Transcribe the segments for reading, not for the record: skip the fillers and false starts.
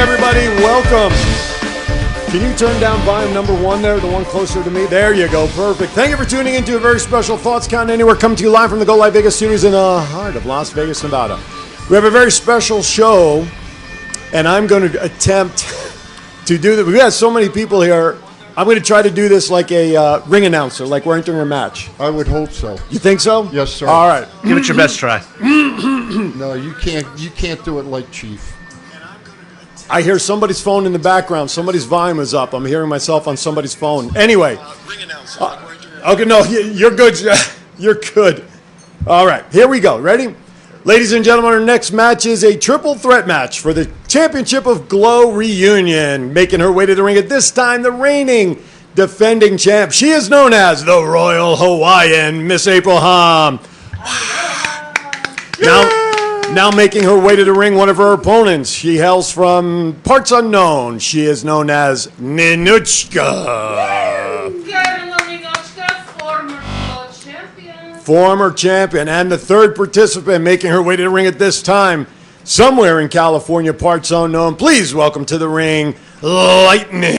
everybody. Welcome. Can you turn down volume number 1 there, the one closer to me? There you go. Perfect. Thank you for tuning into a very special Thoughts Count Anywhere, coming to you live from the G.L.O.W Vegas studios in the heart of Las Vegas, Nevada. We have a very special show, and I'm going to attempt to do that. We've got so many people here. I'm going to try to do this like a ring announcer, like we're entering a match. I would hope so. You think so? Yes, sir. All right. Give it your best try. No, you can't. You can't do it like Chief. I hear somebody's phone in the background. Somebody's volume is up. I'm hearing myself on somebody's phone. Anyway. Ring announcer. Okay, no, you're good. You're good. All right, here we go. Ready? Ladies and gentlemen, our next match is a triple threat match for the championship of G.L.O.W reunion. Making her way to the ring at this time, the reigning defending champ. She is known as the Royal Hawaiian, Miss April Hom. Now making her way to the ring, one of her opponents. She hails from parts unknown. She is known as Ninotchka. Former champion, and the third participant making her way to the ring at this time, somewhere in California, parts unknown. Please welcome to the ring, Lightning.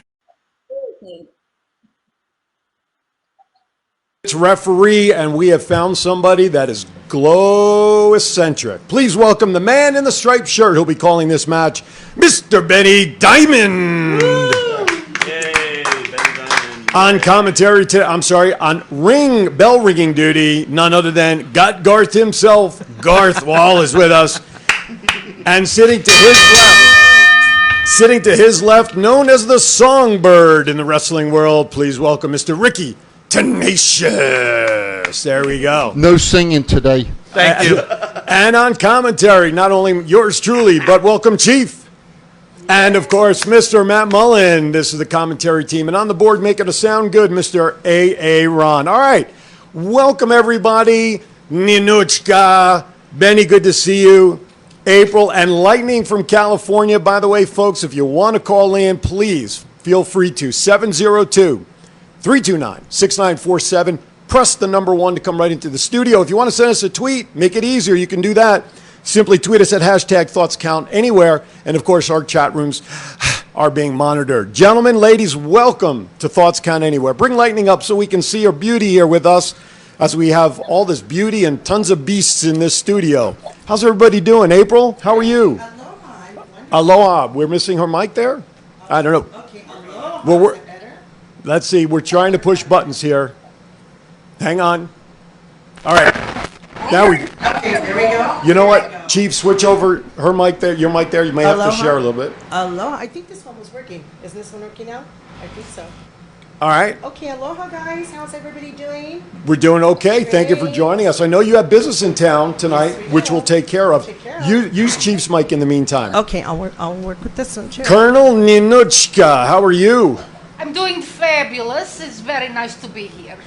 It's referee, and we have found somebody that is G.L.O.W-eccentric. Please welcome the man in the striped shirt who'll be calling this match, Mr. Benny Diamond. On commentary, on bell ringing duty, none other than Garth himself. Garth Wall is with us. And sitting to his left, known as the Songbird in the wrestling world, please welcome Mr. Ricky Tenacious. There we go. No singing today. Thank you. And on commentary, not only yours truly, but welcome Chief. And, of course, Mr. Matt Mullen. This is the commentary team. And on the board, making it sound good, Mr. A.A. Ron. All right. Welcome, everybody. Ninotchka. Benny, good to see you. April and Lightning from California. By the way, folks, if you want to call in, please feel free to. 702-329-6947. Press the number 1 to come right into the studio. If you want to send us a tweet, make it easier. You can do that. Simply tweet us at hashtag ThoughtsCountAnywhere. And, of course, our chat rooms are being monitored. Gentlemen, ladies, welcome to Thoughts Count Anywhere. Bring Lightning up so we can see her beauty here with us as we have all this beauty and tons of beasts in this studio. How's everybody doing? April, how are you? Aloha. Aloha. We're missing her mic there? I don't know. Okay, aloha. Well, let's see. We're trying to push buttons here. Hang on. All right. Now we. Okay, here we go. You know what, Chief? Switch over her mic there. Your mic there. You may have to share a little bit. Aloha. I think this one was working. Is this one working now? I think so. All right. Okay, aloha, guys. How's everybody doing? We're doing okay. Thank you for joining us. I know you have business in town tonight, Yes, we which do. we'll take care of. Use Chief's mic in the meantime. Okay, I'll work with this one too. Colonel Ninotchka, how are you? I'm doing fabulous. It's very nice to be here.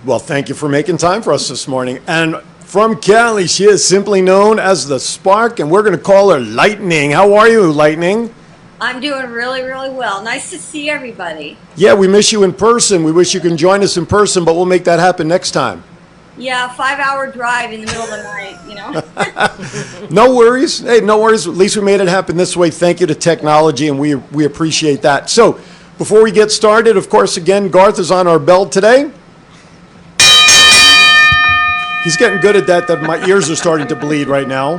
Well, thank you for making time for us this morning. And from Cali, she is simply known as the Spark, and we're going to call her Lightning. How are you, Lightning? I'm doing really, really well. Nice to see everybody. Yeah, we miss you in person. We wish you can join us in person, but we'll make that happen next time. Yeah, 5-hour drive in the middle of the night, you know. No worries. Hey, no worries. At least we made it happen this way. Thank you to technology, and we appreciate that. So, before we get started, of course, again, Garth is on our bell today. He's getting good at that my ears are starting to bleed right now.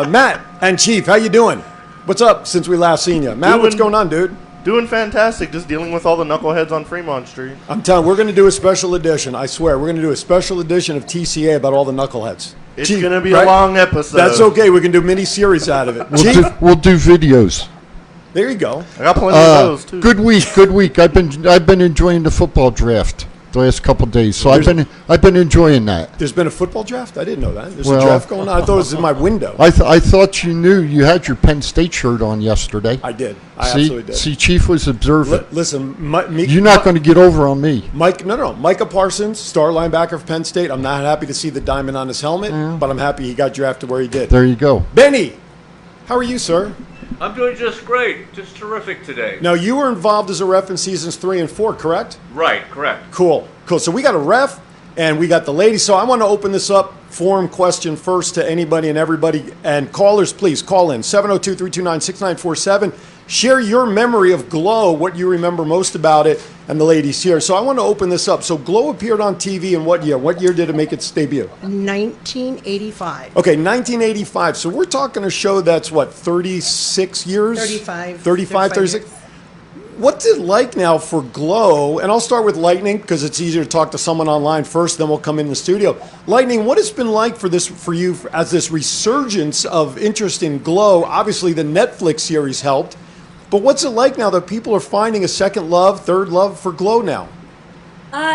Matt and Chief, how you doing? What's up since we last seen you? Matt, what's going on, dude? Doing fantastic. Just dealing with all the knuckleheads on Fremont Street. I'm telling you, we're going to do a special edition. I swear, we're going to do a special edition of TCA about all the knuckleheads. It's Chief, going to be right? a long episode. That's okay. We can do mini series out of it. Chief, We'll do videos. there you go. I got plenty of those, too. Good week. I've been enjoying the football draft the last couple of days, so I've been enjoying that. There's been a football draft? I didn't know that. There's a Well, draft going on. I thought it was in my window. I thought you knew. You had your Penn State shirt on yesterday. I did. I absolutely did. See, Chief was observant. Listen, You're not going to get over on me. Micah Parsons, star linebacker for Penn State. I'm not happy to see the diamond on his helmet, but I'm happy he got drafted where he did. There you go. Benny, how are you, sir? I'm doing just great. Just terrific today. Now, you were involved as a ref in seasons 3 and 4, correct? Right, correct. Cool. So we got a ref, and we got the lady. So I want to open this up forum question first to anybody and everybody. And callers, please call in 702-329-6947. Share your memory of G.L.O.W, what you remember most about it, and the ladies here. So I want to open this up. So G.L.O.W appeared on TV in what year? What year did it make its debut? 1985. Okay, 1985. So we're talking a show that's what, 36 years? 35. 36. What's it like now for G.L.O.W? And I'll start with Lightning because it's easier to talk to someone online first, then we'll come in the studio. Lightning, what has it been like for you as this resurgence of interest in G.L.O.W? Obviously, the Netflix series helped. But what's it like now that people are finding a second love, third love for G.L.O.W now?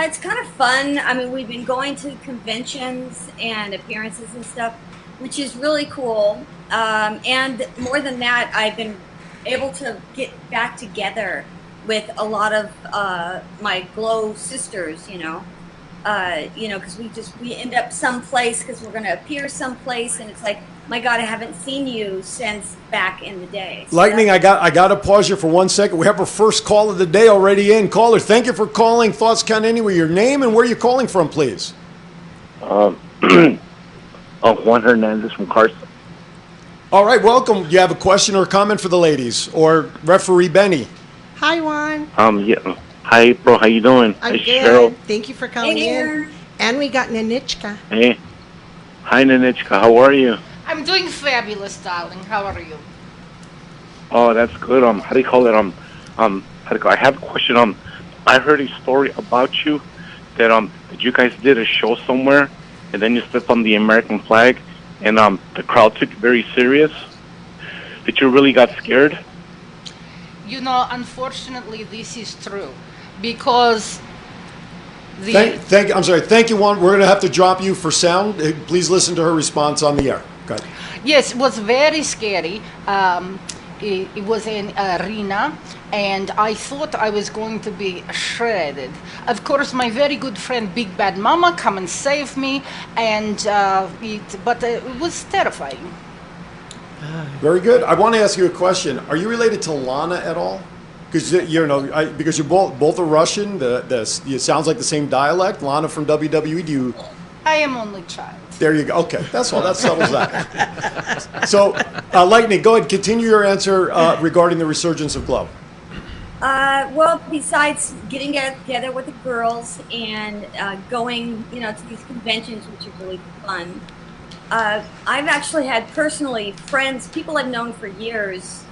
It's kind of fun. I mean, we've been going to conventions and appearances and stuff, which is really cool. And more than that, I've been able to get back together with a lot of my G.L.O.W sisters, because we end up someplace because we're going to appear someplace, and it's like, my God, I haven't seen you since back in the day. So Lightning, I got to pause you for 1 second. We have our first call of the day already in. Caller, thank you for calling. Thoughts count anywhere. Your name and where you're calling from, please. Juan Hernandez from Carson. All right, welcome. You have a question or a comment for the ladies or referee Benny? Hi, Juan. Yeah. Hi, bro. How you doing? I'm Hi, good. Cheryl. Thank you for calling Hey in. there. And we got Ninotchka. Hey. Hi, Ninotchka. How are you? I'm doing fabulous, darling. How are you? Oh, that's good. How do you call it? I have a question. I heard a story about you that that you guys did a show somewhere, and then you stepped on the American flag, and the crowd took it very serious. That you really got scared. Unfortunately, this is true because I'm sorry. Thank you, Juan. We're going to have to drop you for sound. Please listen to her response on the air. Go ahead. Yes, it was very scary. It was an arena, and I thought I was going to be shredded. Of course, my very good friend Big Bad Mama come and save me, and but it was terrifying. Very good. I want to ask you a question. Are you related to Lana at all? Because because you're both are Russian. It sounds like the same dialect. Lana from WWE. Do you? I am only child. There you go. Okay, that's all. That settles that. So, Lightning, go ahead. Continue your answer regarding the resurgence of G.L.O.W. Well, besides getting together with the girls and going, to these conventions, which are really fun, I've actually had personally friends, people I've known for years,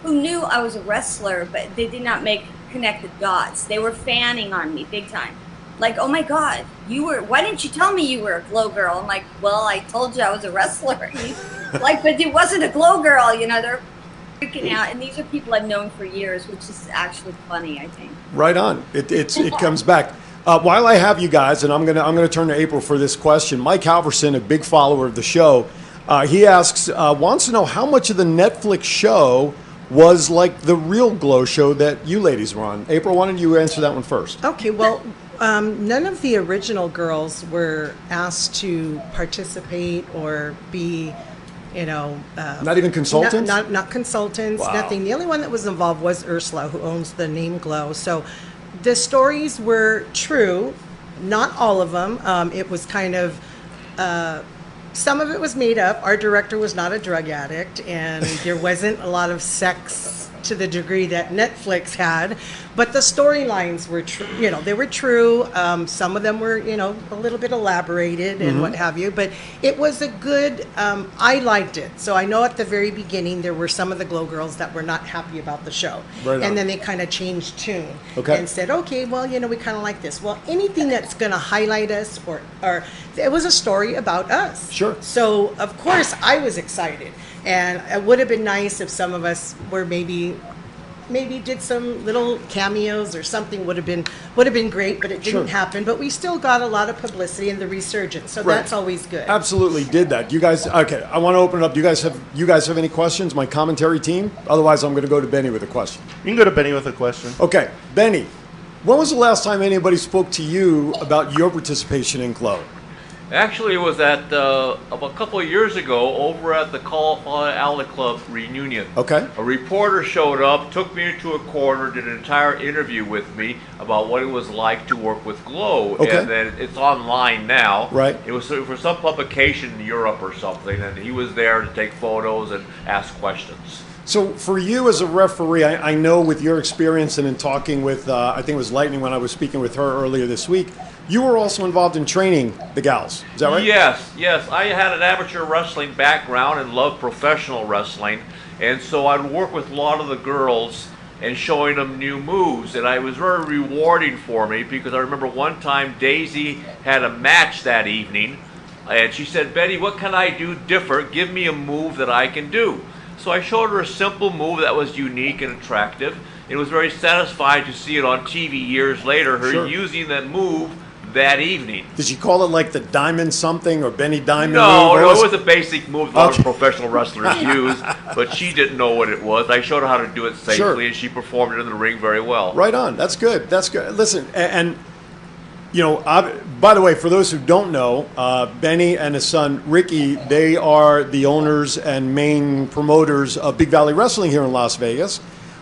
who knew I was a wrestler, but they did not connect the dots. They were fanning on me big time. Like, oh my God, why didn't you tell me you were a G.L.O.W girl? I'm like, well, I told you I was a wrestler. Like, but it wasn't a G.L.O.W girl, they're freaking out. And these are people I've known for years, which is actually funny, I think. Right on. It comes back. While I have you guys, and I'm gonna turn to April for this question. Mike Halverson, a big follower of the show, he wants to know how much of the Netflix show was like the real G.L.O.W show that you ladies were on. April, why don't you answer that one first? Okay, well, none of the original girls were asked to participate or be, not even consultants? Not consultants, Wow. nothing. The only one that was involved was Ursula, who owns the name G.L.O.W. So the stories were true, not all of them. It was kind of, some of it was made up. Our director was not a drug addict, and there wasn't a lot of sex to the degree that Netflix had, but the storylines were true. They were true. Some of them were, a little bit elaborated and what have you. But it was a good. I liked it. So I know at the very beginning there were some of the G.L.O.W girls that were not happy about the show, Right on. and then they kind of changed tune Okay. and said, okay, well, we kind of like this. Well, anything that's going to highlight us, or it was a story about us. Sure. So of course I was excited. And it would have been nice if some of us were maybe did some little cameos or something would have been great, but it didn't Sure. happen. But we still got a lot of publicity in the resurgence, so Right. that's always good. Absolutely did that. You guys, okay, I want to open it up. Do you guys have any questions? My commentary team? Otherwise, I'm going to go to Benny with a question. You can go to Benny with a question. Okay, Benny, when was the last time anybody spoke to you about your participation in G.L.O.W? Actually, it was at of a couple of years ago over at the Hawaiian Club reunion. Okay. A reporter showed up, took me into a corner, did an entire interview with me about what it was like to work with G.L.O.W. Okay. And then it's online now. Right. It was for some publication in Europe or something, and he was there to take photos and ask questions. So for you as a referee, I know with your experience and in talking with, I think it was Lightning when I was speaking with her earlier this week, you were also involved in training the gals. Is that right? Yes. I had an amateur wrestling background and loved professional wrestling, and so I'd work with a lot of the girls and showing them new moves, and it was very rewarding for me because I remember one time Daisy had a match that evening, and she said, "Betty, what can I do different? Give me a move that I can do." So I showed her a simple move that was unique and attractive. It was very satisfying to see it on TV years later, her Sure. using that move that evening. Did she call it like the Diamond something or Benny Diamond No, move? no, it was a basic move a lot Okay. of professional wrestlers use, but she didn't know what it was. I showed her how to do it safely, Sure. and she performed it in the ring very well. Right on. That's good. That's good. Listen, and you know, by the way, for those who don't know, Benny and his son Ricky, they are the owners and main promoters of Big Valley Wrestling here in Las Vegas,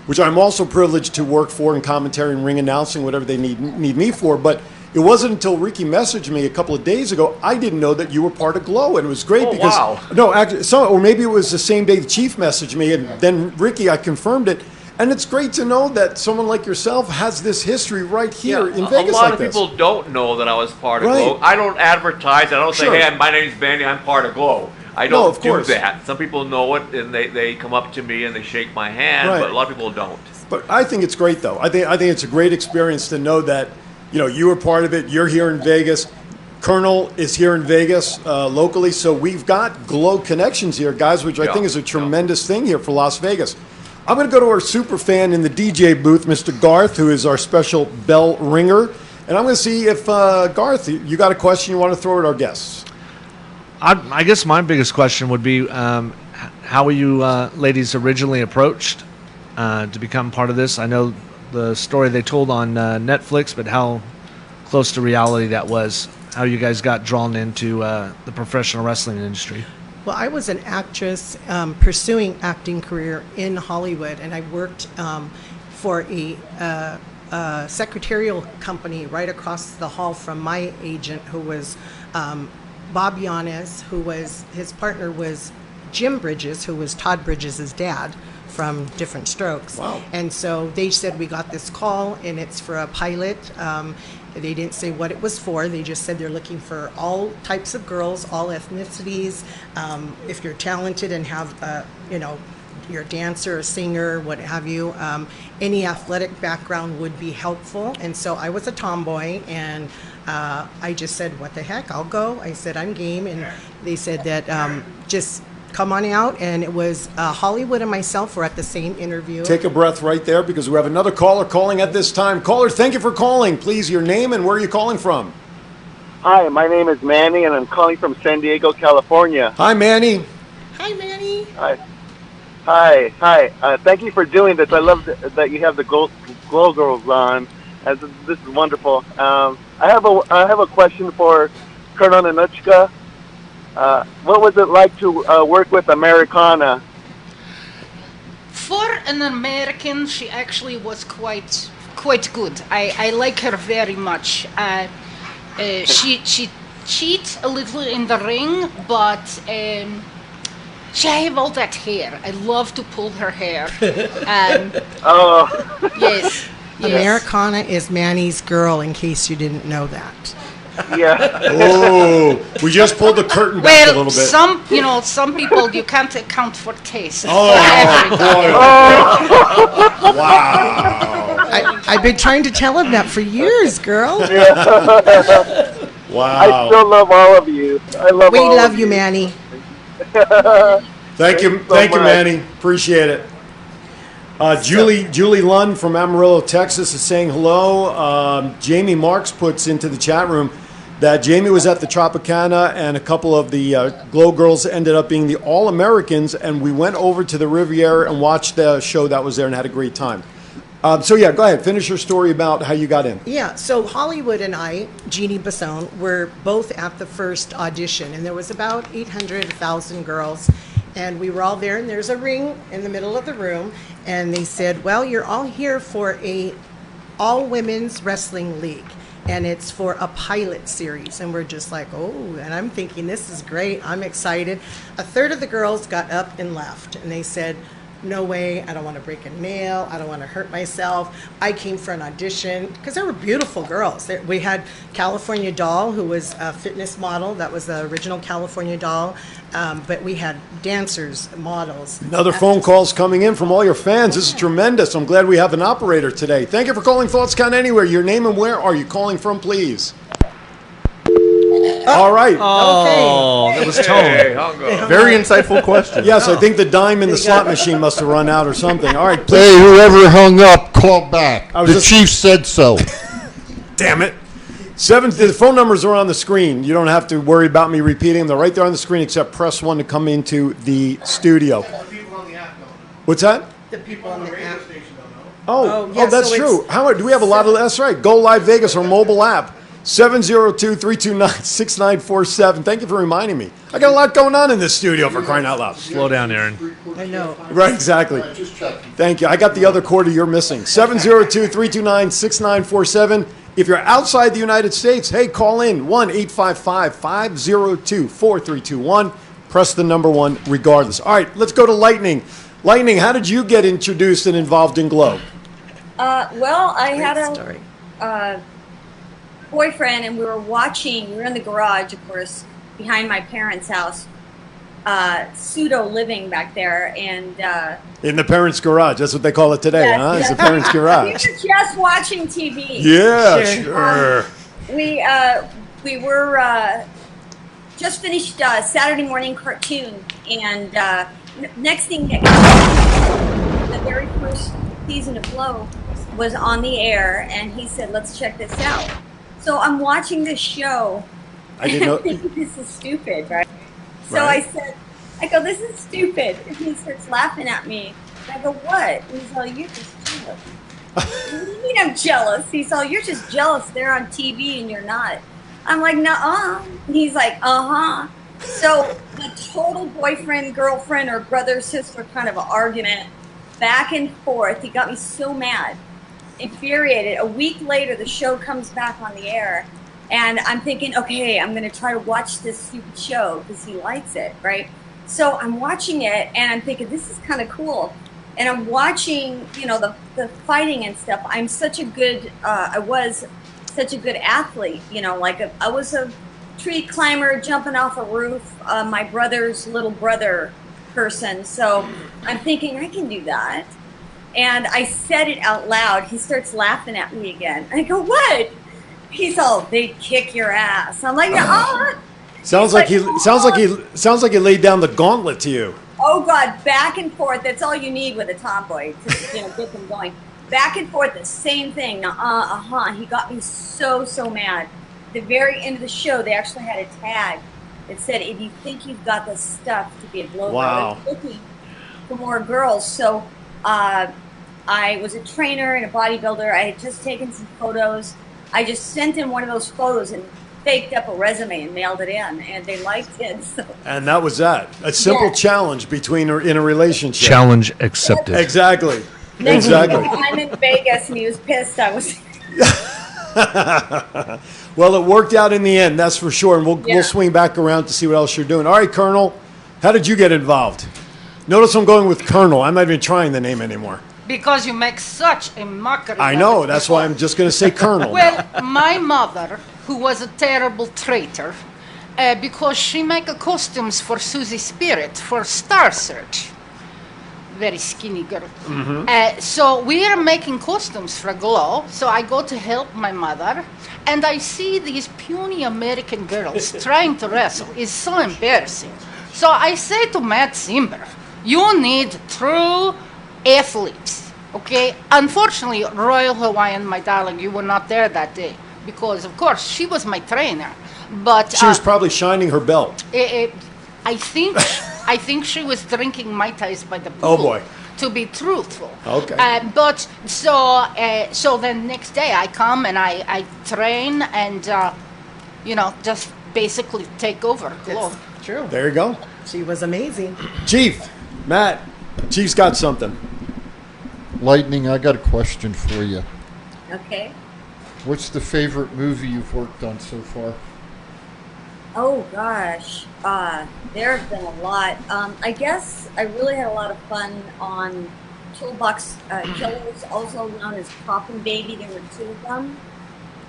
which I'm also privileged to work for in commentary and ring announcing, whatever they need me for. But it wasn't until Ricky messaged me a couple of days ago, I didn't know that you were part of G.L.O.W. And it was great because wow. no, actually, or maybe it was the same day the Chief messaged me, and then Ricky, I confirmed it. And it's great to know that someone like yourself has this history right here in Vegas. A lot like of this. people don't know that I was part of Right. G.L.O.W. I don't advertise. I don't Sure. say, "Hey, my name's Benny. I'm part of G.L.O.W." I No, don't of do course. that. Some people know it, and they come up to me and they shake my hand, Right. but a lot of people don't. But I think it's great, though. I think it's a great experience to know that, you know, you were part of it. You're here in Vegas. Colonel is here in Vegas locally, so we've got G.L.O.W. connections here, guys, which I Yeah, think is a yeah. tremendous thing here for Las Vegas. I'm going to go to our super fan in the DJ booth, Mr. Garth, who is our special bell ringer, and I'm going to see if Garth, you got a question you want to throw at our guests. I guess my biggest question would be, how were you ladies originally approached to become part of this? I know the story they told on Netflix, but how close to reality that was, how you guys got drawn into the professional wrestling industry. Well, I was an actress pursuing acting career in Hollywood, and I worked for a secretarial company right across the hall from my agent, who was Bob Yanez, his partner was Jim Bridges, who was Todd Bridges' dad from Different Strokes. Wow. And so they said, we got this call, and it's for a pilot. They didn't say what it was for. They just said they're looking for all types of girls, all ethnicities. If you're talented and have, you're a dancer, a singer, what have you, any athletic background would be helpful. And so I was a tomboy, and I just said, what the heck, I'll go. I said, I'm game. And they said that just come on out. And it was Hollywood and myself were at the same interview. Take a breath right there because we have another caller calling at this time. Caller, thank you for calling. Please, your name and where are you calling from? Hi, my name is Manny, and I'm calling from San Diego, California. Hi, Manny. Hi, Manny. Hi. Thank you for doing this. I love that you have the Glow Girls on. This is wonderful. I have a question for Colonel Ninotchka. What was it like to work with Americana? For an American, she actually was quite good. I like her very much. She cheats a little in the ring, but she have all that hair. I love to pull her hair. Yes. Americana is Manny's girl, in case you didn't know that. Yeah. Oh, we just pulled the curtain back a little bit. Some people you can't account for taste. Oh, boy. Wow. I've been trying to tell him that for years, girl. Wow. I still love all of you. We love you, Manny. Thank you, Manny. Appreciate it. Julie Lund from Amarillo, Texas is saying hello. Jamie Marks puts into the chat room that Jamie was at the Tropicana and a couple of the Glow Girls ended up being the All-Americans, and we went over to the Riviera and watched the show that was there and had a great time. So yeah, go ahead. Finish your story about how you got in. Yeah, so Hollywood and I, Jeannie Basone, were both at the first audition, and there was about 800,000 girls, and we were all there, and there's a ring in the middle of the room, and they said, well, you're all here for a all-women's wrestling league, and it's for a pilot series, and we're just like, oh, and I'm thinking, this is great, I'm excited. A third of the girls got up and left, and they said, no way, I don't want to break a nail, I don't want to hurt myself. I came for an audition because there were beautiful girls. We had California Doll, who was a fitness model. That was the original California Doll. But we had dancers, models. Another phone calls coming in from all your fans. This is tremendous. I'm glad we have an operator today. Thank you for calling Thoughts Count Anywhere. Your name and where are you calling from, please? All right. Oh, that was tone. Hey, hung up. Very insightful question. Yes, I think the dime in the slot machine must have run out or something. All right, please. Hey, whoever hung up, call back. I was The just- chief said so. Damn it. The phone numbers are on the screen. You don't have to worry about me repeating them. They're right there on the screen, except press 1 to come into the studio. What's that? The people on the app. Oh, yeah, that's so true. it's- How do we have a lot of? That's right. Go Live Vegas or mobile app. 702-329-6947. Thank you for reminding me. I got a lot going on in this studio, for crying out loud. Slow down, Aaron. I know. Right, exactly. Thank you. I got the other quarter you're missing. 702-329-6947. If you're outside the United States, hey, call in 1-855-502-4321. Press the number 1 regardless. All right, let's go to Lightning. Lightning, how did you get introduced and involved in G.L.O.W? Well, I had Great a story. boyfriend, and we were in the garage, of course, behind my parents' house, pseudo living back there, and In the parents' garage. That's what they call it today, Yes, huh? It's yes. the parents' we garage. were just watching TV. Yeah, Sure. sure. We were just finished Saturday morning cartoon, and next thing, the very first season of G.L.O.W. was on the air, and he said, "Let's check this out." So I'm watching this show. I didn't know. I'm thinking this is stupid, right? So Right. I go, this is stupid. And he starts laughing at me. And I go, what? And he's all, you're just jealous. What do you mean I'm jealous? He's all, you're just jealous. They're on TV and you're not. I'm like, nuh-uh. And he's like, uh-huh. So the total boyfriend, girlfriend, or brother, sister kind of argument, back and forth. He got me so mad, infuriated. A week later, the show comes back on the air. And I'm thinking, okay, I'm going to try to watch this stupid show because he likes it, right? So I'm watching it, and I'm thinking, this is kind of cool. And I'm watching, the fighting and stuff. I'm such a good, I was such a good athlete, I was a tree climber jumping off a roof, my brother's little brother person. So I'm thinking, I can do that. And I said it out loud. He starts laughing at me again. I go, what? He's all, they'd kick your ass. I'm like, oh. Sounds like he laid down the gauntlet to you. Oh God, back and forth. That's all you need with a tomboy to get them going. Back and forth, the same thing. He got me so mad. At the very end of the show, they actually had a tag that said, "If you think you've got the stuff to be a G.L.O.W, Wow. I was looking for more girls." So I was a trainer and a bodybuilder. I had just taken some photos. I just sent in one of those photos and faked up a resume and mailed it in, and they liked it. So. And that was that. A simple challenge in a relationship. Challenge accepted. Exactly. Next Exactly. thing, I'm in Vegas, and he was pissed. I was. Well, it worked out in the end, that's for sure. And we'll swing back around to see what else you're doing. All right, Colonel, how did you get involved? Notice I'm going with Colonel. I'm not even trying the name anymore. Because you make such a mockery. I of know. it. That's why I'm just going to say Colonel. Well, my mother, who was a terrible traitor, because she make costumes for Susie Spirit for Star Search. Very skinny girl. So we are making costumes for G.L.O.W. So I go to help my mother, and I see these puny American girls trying to wrestle. It's so embarrassing. So I say to Matt Zimber, you need true athletes, okay? Unfortunately, Royal Hawaiian, my darling, you were not there that day because, of course, she was my trainer. But She was probably shining her belt. I think she was drinking Mai Tais by the pool. Oh, boy. to be truthful. Okay. But so the next day I come and I train and just basically take over. It's true. There you go. She was amazing. Chief, Matt. Chief's got something. Lightning, I got a question for you. Okay. What's the favorite movie you've worked on so far? Oh gosh, there have been a lot. I guess I really had a lot of fun on Toolbox Killers, also known as Coffin Baby. There were 2 of them.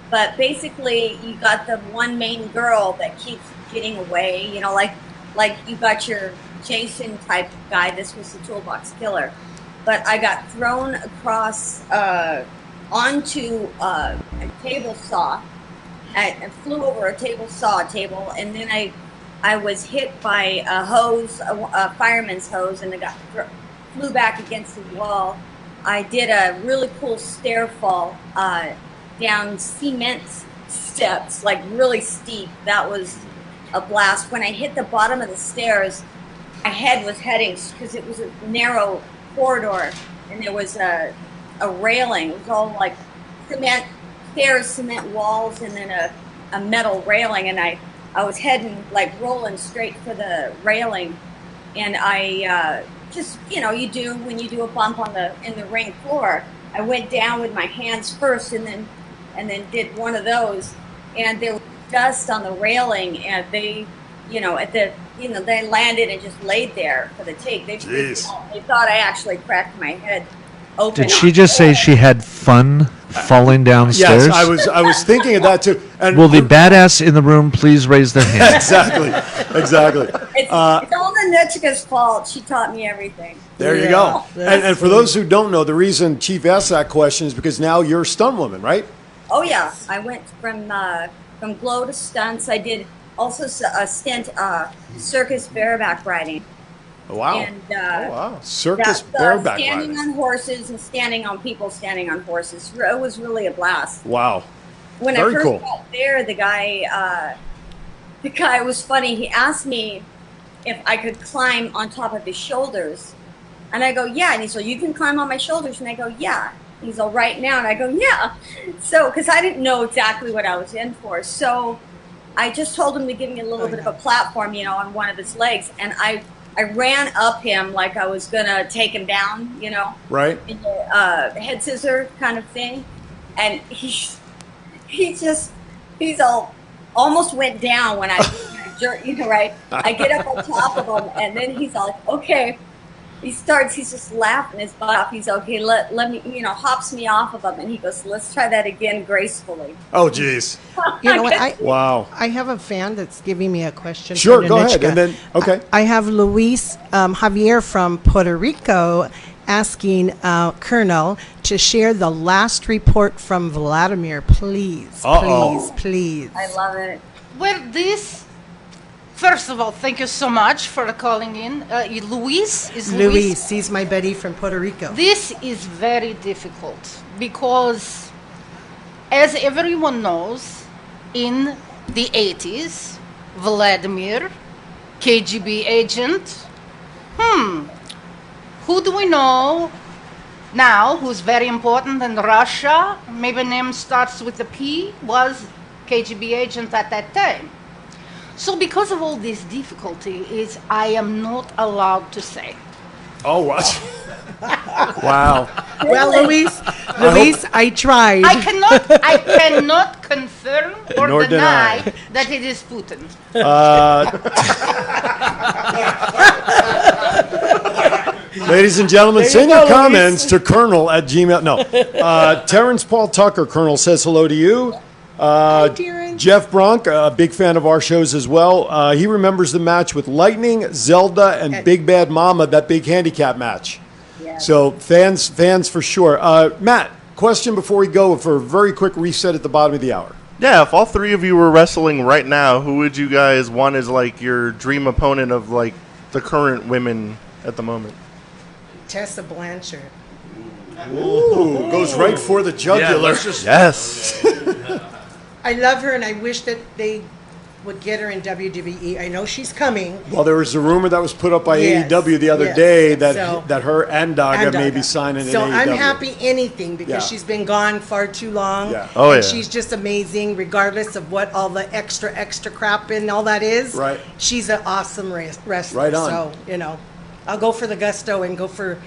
But basically, you got the one main girl that keeps getting away. You know, like you got your Jason type guy. This was the Toolbox Killer. But I got thrown across onto a table saw. I flew over a table saw table, and then I was hit by a hose, a fireman's hose, and I flew back against the wall. I did a really cool stair fall down cement steps, like really steep. That was a blast. When I hit the bottom of the stairs, my head was heading, because it was a narrow corridor, and there was a railing. It was all like cement stairs, cement walls, and then a metal railing, and I was heading, like rolling straight for the railing, and I just, you do when you do a bump in the ring floor. I went down with my hands first, and then did one of those, and there was dust on the railing, and they, they landed and just laid there for the take. They thought I actually cracked my head open. Did she just say she had fun falling downstairs? Yes, I was thinking of that too. And will the badass in the room please raise their hand? Exactly. It's all Ninotchka's fault. She taught me everything. There you go. And for those who don't know, the reason Chief asked that question is because now you're a stunt woman, right? Oh yeah, I went from G.L.O.W to stunts. I did also a stint circus bareback riding. Wow. And, circus bareback standing riding. on horses and standing on people standing on horses. It was really a blast. Wow. When Very I first cool. got there, the guy was funny. He asked me if I could climb on top of his shoulders. And I go, yeah. And he's like, you can climb on my shoulders? And I go, yeah. He's all, right now? And I go, yeah. So, because I didn't know exactly what I was in for. So I just told him to give me a little bit of a platform, on one of his legs. And I ran up him like I was going to take him down, Right. In the head scissor kind of thing. And he's all almost went down when I jerk, right? I get up on top of him, and then he's all, okay. He's just laughing his butt off. He's okay, let me, hops me off of him, and he goes, let's try that again gracefully. Oh, geez. You know what? Wow. I have a fan that's giving me a question. Sure, for go ahead. Ninotchka. And then, okay. I have Luis Javier from Puerto Rico asking Colonel to share the last report from Vladimir, please. Uh-oh. Please. I love it. Well, first of all, thank you so much for calling in. Luis? Luis, he's my buddy from Puerto Rico. This is very difficult because, as everyone knows, in the 80s, Vladimir, KGB agent, who do we know now who's very important in Russia, maybe name starts with a P, was KGB agent at that time. So because of all this difficulty, I am not allowed to say. Oh, what? Wow. Well, Luis, I tried. I cannot confirm or Nor deny deny. that it is Putin. Ladies and gentlemen, There you send go, your Luis. comments to Colonel at Gmail. No. Terrence Paul Tucker, Colonel, says hello to you. Terrence. Jeff Bronk, a big fan of our shows as well. He remembers the match with Lightning, Zelda, and Big Bad Mama, that big handicap match. Yeah. So fans for sure. Matt, question before we go for a very quick reset at the bottom of the hour. Yeah, if all 3 of you were wrestling right now, who would you guys want as like your dream opponent of like the current women at the moment? Tessa Blanchard. Ooh, goes right for the jugular. Yes. I love her, and I wish that they would get her in WWE. I know she's coming. Well, there was a rumor that was put up by Yes, AEW the other yes. day that So- that her and Daga may be signing in So AEW. I'm happy anything because Yeah. she's been gone far too long. Yeah. Oh, and yeah. she's just amazing, regardless of what all the extra crap and all that is. Right. She's an awesome wrestler. Right on. So I'll go for the gusto and go for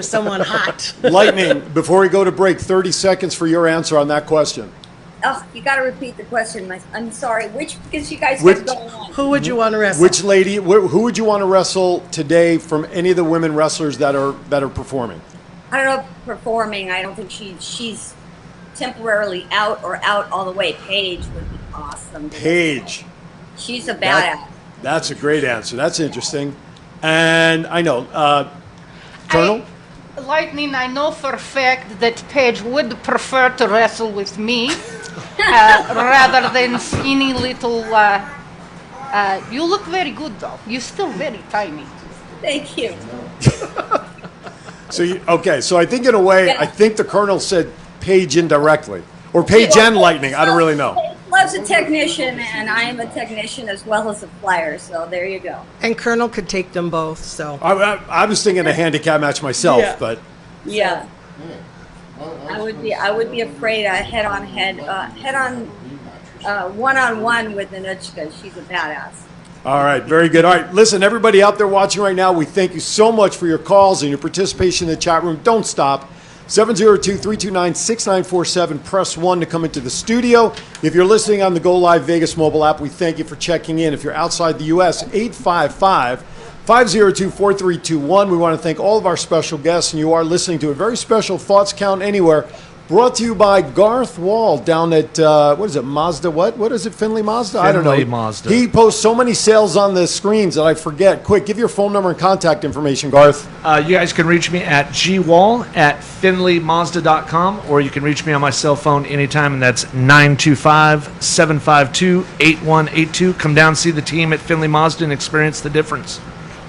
someone hot. Lightning, before we go to break, 30 seconds for your answer on that question. Oh, you got to repeat the question. I'm sorry. Because you guys Which- kept going on. Who would you want to wrestle? Which lady, who would you want to wrestle today from any of the women wrestlers that are performing? I don't know, performing. I don't think she's temporarily out or out all the way. Paige would be awesome. Paige. She's a badass. That's a great answer. That's interesting. And I know, Colonel? Lightning, I know for a fact that Paige would prefer to wrestle with me rather than skinny little. You look very good, though. You're still very tiny. Thank you. So I think in a way, Yeah. I think the Colonel said Paige indirectly. Or Paige and Lightning, I don't really know. Paige loves a technician, and I am a technician as well as a flyer, so there you go. And Colonel could take them both. So I was thinking a handicap match myself, Yeah. but Yeah. I would be afraid head on one-on-one with Ninotchka. She's a badass. all right, very good. All right, listen, everybody out there watching right now, we thank you so much for your calls and your participation in the chat room. Don't stop. 702-329-6947. Press 1 to come into the studio. If you're listening on the Go Live Vegas mobile app, we thank you for checking in. If you're outside the U.S., 855-502-4321. We want to thank all of our special guests, and you are listening to a very special Thoughts Count Anywhere, brought to you by Garth Wall down at, what is it, Mazda what? What is it, Finley Mazda? I don't know. Finley Mazda. He posts so many sales on the screens that I forget. Quick, give your phone number and contact information, Garth. You guys can reach me at gwall@finleymazda.com, or you can reach me on my cell phone anytime, and that's 925-752-8182. Come down, see the team at Finley Mazda, and experience the difference.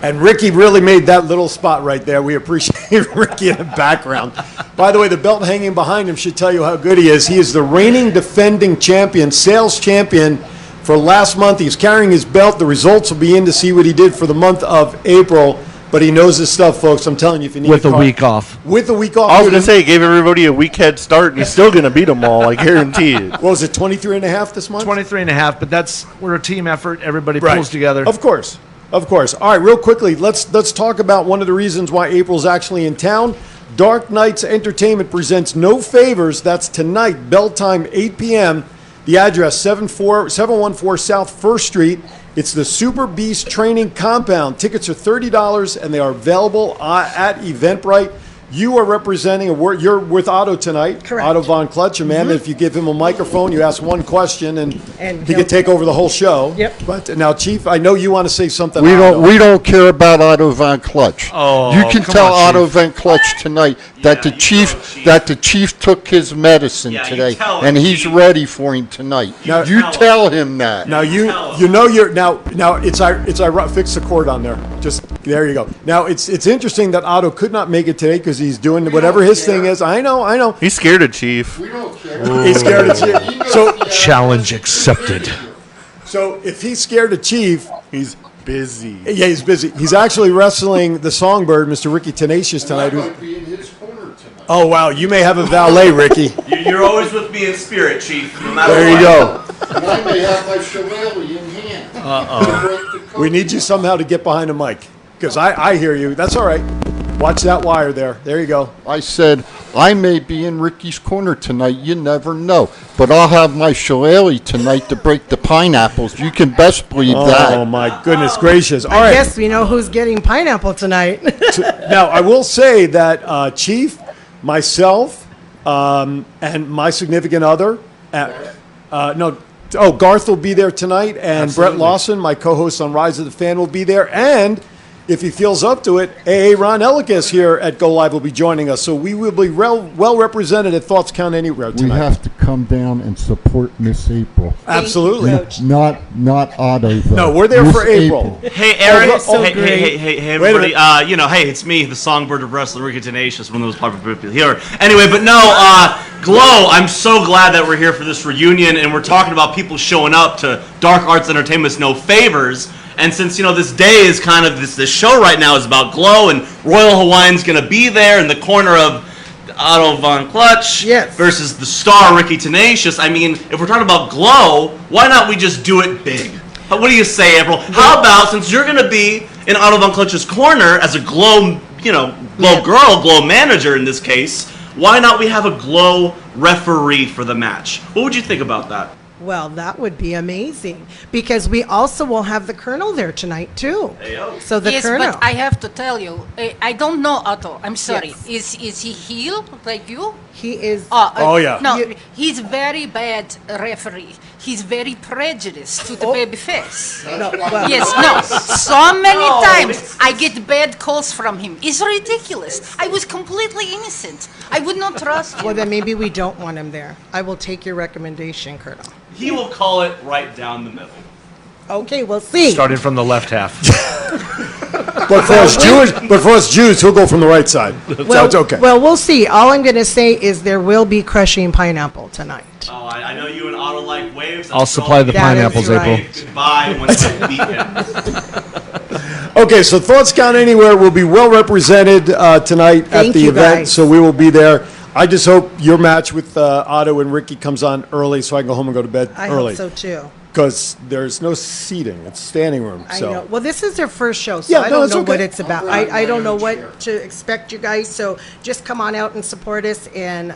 And Ricky really made that little spot right there. We appreciate Ricky in the background. By the way, the belt hanging behind him should tell you how good he is. He is the reigning defending champion, sales champion for last month. He's carrying his belt. The results will be in to see what he did for the month of April. But he knows his stuff, folks. I'm telling you, if you need With a car- week off. With a week off. I was dude, going to say, he gave everybody a week head start, and he's still going to beat them all, I guarantee it. what was it, 23 and a half this month? 23 and a half, but we're a team effort. Everybody Right. pulls together. Of course. Of course. All right, real quickly, let's talk about one of the reasons why April's actually in town. Dark Nights Entertainment presents No Favors. That's tonight, bell time, 8 p.m. The address, 714 South 1st Street. It's the Super Beast Training Compound. Tickets are $30, and they are available at Eventbrite. You are representing, you're with Otto tonight. Correct. Otto Von Klutch, a man that if you give him a microphone, you ask one question, and And he he'll- could take over the whole show. Yep. But now, Chief, I know you want to say something. We Otto. don't care about Otto Van Clutch. Oh, you can come tell on, Otto Chief. Van Clutch tonight that the chief took his medicine Yeah, you today, tell him, and he's Chief. ready for him tonight. Now- you tell tell him that. Now you know you're now it's fix the cord on there. Just there you go. Now it's interesting that Otto could not make it today because he's doing whatever his thing is. I know. He's scared of Chief. We don't care. He's scared of Chief. Challenge accepted. So if he's scared of Chief, He's busy. yeah, he's busy. He's actually wrestling the Songbird, Mr. Ricky Tenacious tonight. be in his corner tonight. Oh wow, you may have a valet, Ricky. You're always with me in spirit, Chief. No matter There you what. go. And I may have my shillelagh in hand. We need you somehow to get behind a mic because I hear you. That's all right. Watch that wire there. There you go. I said, I may be in Ricky's corner tonight. You never know. But I'll have my shillelagh tonight to break the pineapples. You can best believe Oh that. my goodness gracious! All I right. guess we know who's getting pineapple tonight. Now, I will say that Chief, myself, and my significant other, Garth will be there tonight, and Brett Lawson, my co-host on Rise of the Fan, will be there, and if he feels up to it, Ron Elikas here at Go Live will be joining us, so we will be well represented at Thoughts Count Anywhere We tonight. have to come down and support Miss April. Absolutely. Coach. Not Otto, though. No, we're there Miss for April. Hey, Aaron. Oh, hey, great. hey, Wait a everybody. Hey, it's me, the songbird of wrestling, Ricky Tenacious, one of those popular people here. Anyway, but no, G.L.O.W, I'm so glad that we're here for this reunion, and we're talking about people showing up to Dark Arts Entertainment's No Favors. And since, this day is kind of, this show right now is about G.L.O.W, and Royal Hawaiian's going to be there in the corner of Otto Von Clutch versus the star Ricky Tenacious. I mean, if we're talking about G.L.O.W, why not we just do it big? What do you say, April? How about, since you're going to be in Otto Von Clutch's corner as a G.L.O.W, G.L.O.W girl, G.L.O.W manager in this case, why not we have a G.L.O.W referee for the match? What would you think about that? Well, that would be amazing because we also will have the Colonel there tonight too. So the yes, Colonel. but I have to tell you, I don't know Otto. I'm sorry. Yes. Is he heel like you? He is. Oh, yeah. No, he's very bad referee. He's very prejudiced to the baby face. No, well, Yes, no. So many times I get bad calls from him. It's ridiculous. I was completely innocent. I would not trust him. well, then maybe we don't want him there. I will take your recommendation, Colonel. He will call it right down the middle. Okay, we'll see. Starting from the left half. But for us Jews, he'll go from the right side. So it's okay. Well, we'll see. All I'm going to say is there will be crushing pineapple tonight. Oh, I know you and Otto like waves. I'll supply the pineapples, right. April. Goodbye once I beat him. Okay, so Thoughts Count Anywhere will be well represented tonight at Thank the you, event, guys. so we will be there. I just hope your match with Otto and Ricky comes on early so I can go home and go to bed I early. hope so too. Because there's no seating, it's standing room. I So. know. Well, this is their first show, so Yeah, I no, don't it's know okay. what it's about. I don't know what to expect, you guys. So just come on out and support us, and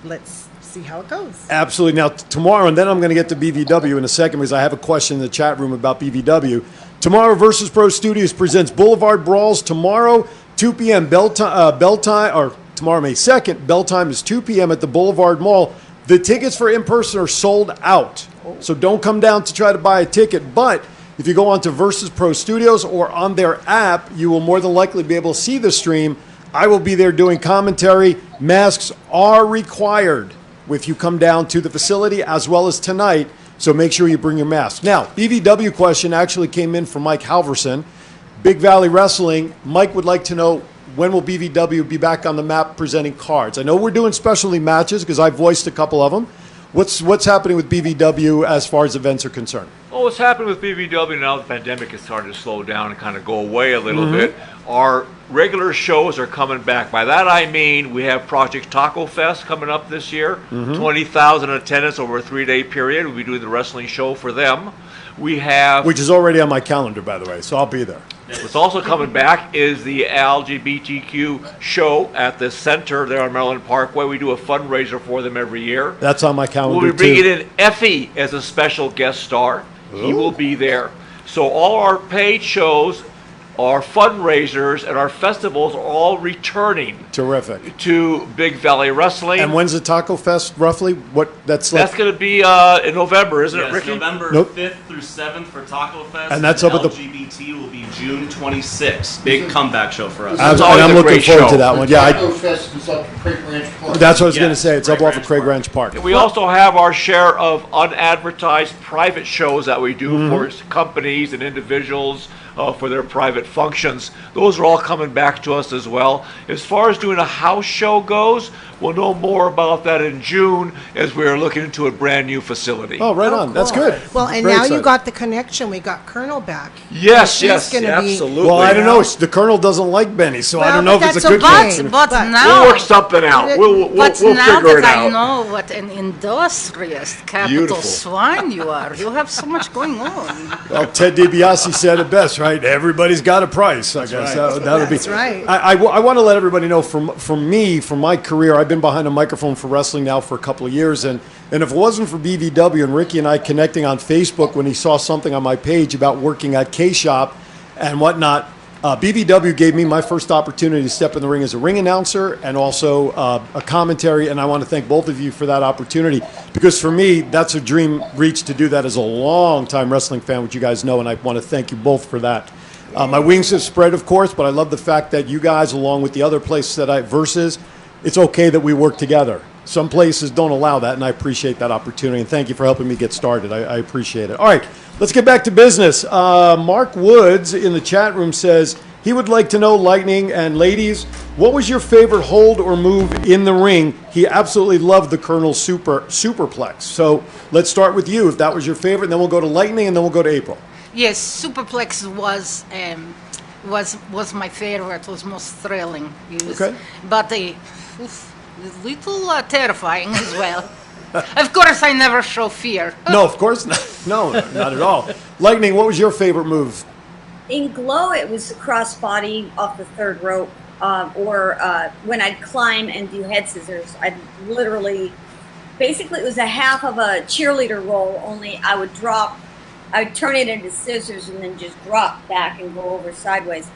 let's see how it goes. Absolutely. Now, tomorrow, and then I'm going to get to BVW in a second because I have a question in the chat room about BVW. Tomorrow, Versus Pro Studios presents Boulevard Brawls. Tomorrow, 2 p.m. Bell time, or tomorrow, May 2nd, bell time is 2 p.m. at the Boulevard Mall. The tickets for in-person are sold out. So don't come down to try to buy a ticket. But if you go on to Versus Pro Studios or on their app, you will more than likely be able to see the stream. I will be there doing commentary. Masks are required if you come down to the facility as well as tonight. So make sure you bring your mask. Now, BVW question actually came in from Mike Halverson. Big Valley Wrestling. Mike would like to know, when will BVW be back on the map presenting cards? I know we're doing specialty matches because I voiced a couple of them. What's happening with BVW as far as events are concerned? Well, what's happening with BVW now, the pandemic is starting to slow down and kind of go away a little bit. Our regular shows are coming back. By that I mean we have Project Taco Fest coming up this year. 20,000 attendance over a 3-day period. We'll be doing the wrestling show for them. We have... Which is already on my calendar, by the way, so I'll be there. What's also coming back is the LGBTQ show at the center there on Maryland Parkway. We do a fundraiser for them every year. That's on my calendar, We'll be bringing too. in Effie as a special guest star. He will be there. So all our paid shows, our fundraisers, and our festivals are all returning Terrific. to Big Valley Wrestling. And when's the Taco Fest, roughly? That's That's going to be in November, isn't it, Yes, Ricky? November Nope. 5th through 7th for Taco Fest. And that's up at the- LGBT will be June 26th. Big comeback show for us. and always I'm a looking great forward show. to that one. Yeah, Taco Fest is up at Craig Ranch Park. that's what I was going to Yes, say. It's up Craig off of Ranch Craig Park. Ranch Park. We also have our share of unadvertised private shows that we do for companies and individuals for their private functions. Those are all coming back to us as well. As far as doing a house show goes, we'll know more about that in June as we're looking into a brand new facility. Oh, right on. That's Cool. good. Well, and Very now you excited. got the connection. We got Colonel back. Yes, She's yes, gonna be- absolutely. Well, I don't know. The Colonel doesn't like Benny, so I Well, don't know if but it's a that's good okay. connection. But But- now, We'll work something out. We'll but figure now it that I out. know what an industrious capital Beautiful. swine you are, you have so much going on. Well, Ted DiBiase said it best, right? Everybody's got a price, I guess. That would be. That's right. I want to let everybody know, from me, from my career, I've been behind a microphone for wrestling now for a couple of years, and if it wasn't for BVW and Ricky and I connecting on Facebook when he saw something on my page about working at K-Shop and whatnot, BVW gave me my first opportunity to step in the ring as a ring announcer and also a commentary, and I want to thank both of you for that opportunity, because for me, that's a dream reach to do that as a long-time wrestling fan, which you guys know, and I want to thank you both for that. My wings have spread, of course, but I love the fact that you guys, along with the other places that Versus, it's okay that we work together. Some places don't allow that, and I appreciate that opportunity, and thank you for helping me get started. I appreciate it. All right, let's get back to business. Mark Woods in the chat room says, He would like to know, Lightning and ladies, what was your favorite hold or move in the ring? He absolutely loved the Colonel's superplex. So let's start with you, if that was your favorite, and then we'll go to Lightning, and then we'll go to April. Yes, superplex was my favorite. Was most thrilling. Okay. But a little terrifying as well. Of course, I never show fear. No, of course not. No, not at all. Lightning, what was your favorite move? In Glow, it was a crossbody off the third rope, or when I'd climb and do head scissors, I'd literally, basically it was a half of a cheerleader roll, only I would turn it into scissors and then just drop back and go over sideways.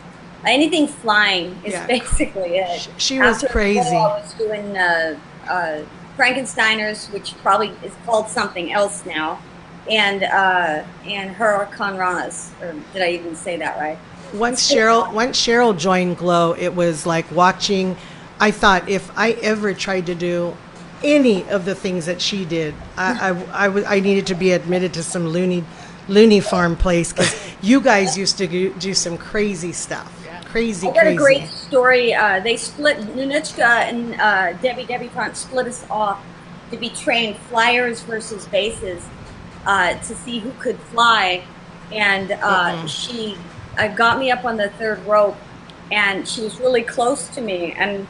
Anything flying is basically it. She was After crazy. Glow, I was doing Frankensteiners, which probably is called something else now, and Hurricane Ranas. Or did I even say that right? Once Cheryl joined Glow, it was like watching. I thought if I ever tried to do any of the things that she did, I needed to be admitted to some loony farm place, because you guys used to do some crazy stuff. Crazy. I got a great story. They split, Ninotchka and Debbie Font split us off to be trained flyers versus bases to see who could fly. And she got me up on the third rope, and she was really close to me. And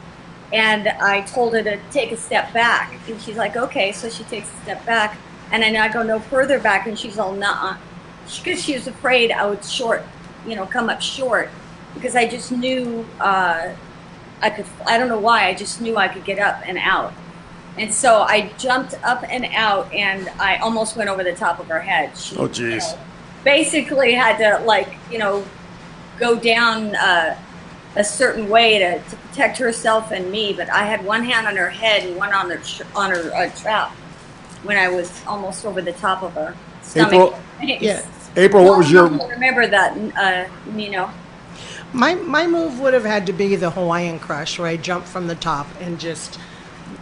I told her to take a step back. And she's like, okay. So she takes a step back. And then I go no further back, and she's all, nuh-uh. Because she was afraid I would come up short. Because I just knew I don't know why, I just knew I could get up and out. And so I jumped up and out, and I almost went over the top of her head. She, oh, jeez. Basically had to, go down a certain way to protect herself and me. But I had one hand on her head and one on her trap when I was almost over the top of her stomach. April, what was your... I remember that, Nino. My move would have had to be the Hawaiian crush, where I jump from the top and just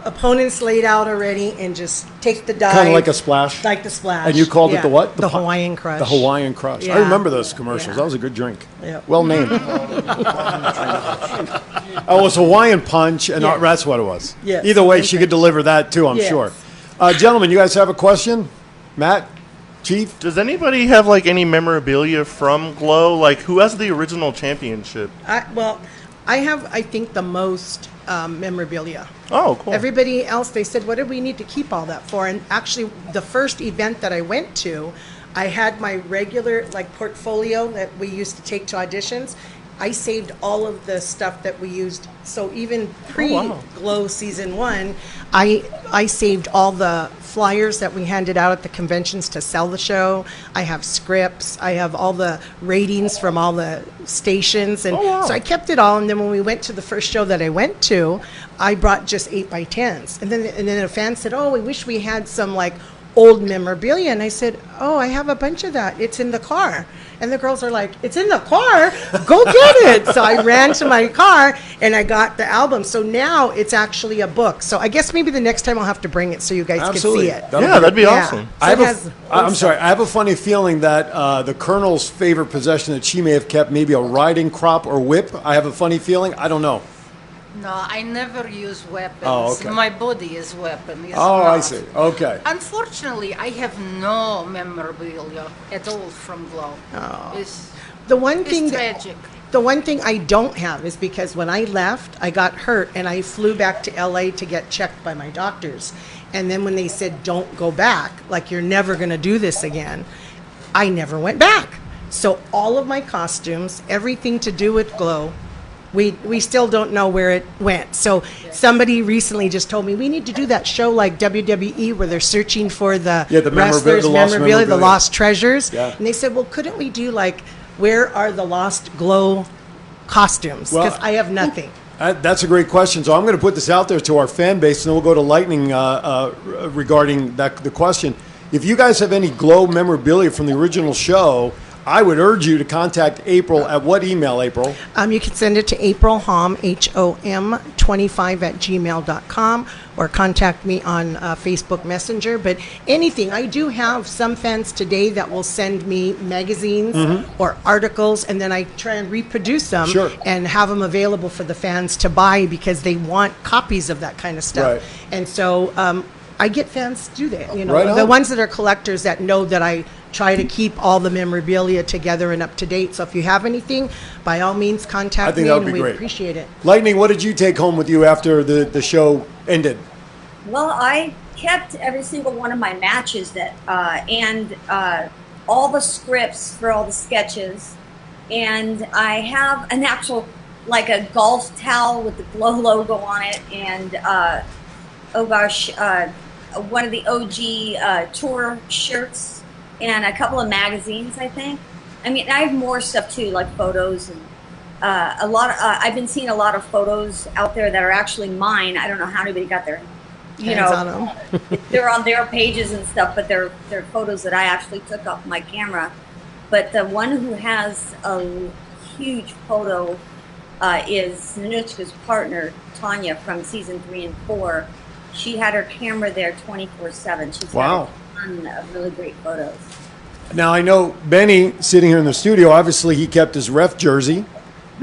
opponents laid out already and just take the dive. Kind of like a splash? Like the splash. And you called it the what? The Hawaiian crush. The Hawaiian crush. Yeah. I remember those commercials. That was a good drink. Yeah. Well named. Oh, it was Hawaiian punch, and that's what it was. Yes. Either way, she could deliver that too, I'm sure. Gentlemen, you guys have a question? Matt? Chief? Does anybody have any memorabilia from Glow? Who has the original championship? I have, I think, the most memorabilia. Oh, cool. Everybody else, they said, what do we need to keep all that for? And actually, the first event that I went to, I had my regular portfolio that we used to take to auditions. I saved all of the stuff that we used. So even pre-Glow season 1, I saved all the flyers that we handed out at the conventions to sell the show. I have scripts. I have all the ratings from all the stations. And so I kept it all. And then when we went to the first show that I went to, I brought just 8x10s. And then a fan said, oh, we wish we had some old memorabilia. And I said, oh, I have a bunch of that. It's in the car. And the girls are like, it's in the car? Go get it. So I ran to my car and I got the album. So now it's actually a book. So I guess maybe the next time I'll have to bring it so you guys can see it. That'd be awesome. I'm sorry. I have a funny feeling that the Colonel's favorite possession that she may have kept, maybe a riding crop or whip. I have a funny feeling. I don't know. No, I never use weapons. Oh, okay. My body is weapon. I see. Okay. Unfortunately, I have no memorabilia at all from Glow. Oh. It's tragic. The one thing I don't have is because when I left, I got hurt and I flew back to LA to get checked by my doctors. And then when they said, don't go back, you're never going to do this again, I never went back. So all of my costumes, everything to do with Glow, we still don't know where it went. So somebody recently just told me we need to do that show like WWE where they're searching for the wrestlers' memorabilia, the lost treasures. Yeah. And they said, well, couldn't we do where are the lost Glow costumes? Because I have nothing. That's a great question. So I'm going to put this out there to our fan base, and then we'll go to Lightning regarding the question. If you guys have any Glow memorabilia from the original show, I would urge you to contact April at what email, April? You can send it to aprilhom, HOM25 @gmail.com, or contact me on Facebook Messenger. But anything, I do have some fans today that will send me magazines or articles, and then I try and reproduce them and have them available for the fans to buy because they want copies of that kind of stuff. Right. And so I get fans to do that. You know, Right on. the ones that are collectors that know that I try to keep all the memorabilia together and up to date. So if you have anything, by all means, contact me, and we appreciate it. Lightning, what did you take home with you after the show ended? Well, I kept every single one of my matches that and all the scripts for all the sketches, and I have an actual like a golf towel with the G.L.O.W logo on it, and one of the OG tour shirts, and a couple of magazines, I think. I mean, I have more stuff too, like photos and a lot of. I've been seeing a lot of photos out there that are actually mine. I don't know how anybody got their, Hands on 'em. they're on their pages and stuff, but they're photos that I actually took off my camera. But the one who has a huge photo is Ninotchka's partner, Tanya, from season 3 and 4. She had her camera there 24/7. She's got a ton of really great photos. Now, I know Benny, sitting here in the studio, obviously he kept his ref jersey.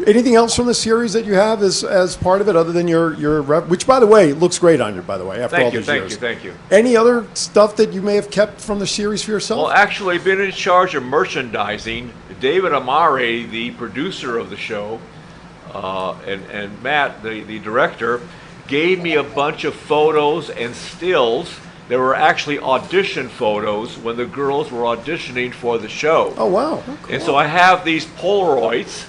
Anything else from the series that you have as part of it other than your ref, which, by the way, looks great on you, by the way, after all these years. Thank you. Any other stuff that you may have kept from the series for yourself? Well, actually, I've been in charge of merchandising. David Amare, the producer of the show, and Matt, the director, gave me a bunch of photos and stills. There were actually audition photos when the girls were auditioning for the show. Oh, wow. And so I have these Polaroids.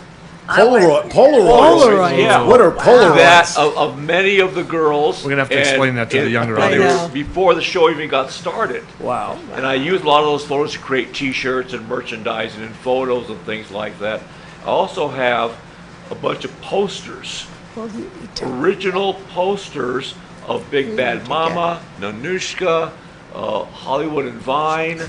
Polaroids? Yeah. What are Polaroids? That of many of the girls. We're going to have to explain that to the younger they audience. were before the show even got started. Wow. And I used a lot of those photos to create T-shirts and merchandising and photos and things like that. I also have a bunch of posters, original posters of Big Bad Mama, Ninotchka, Hollywood and Vine,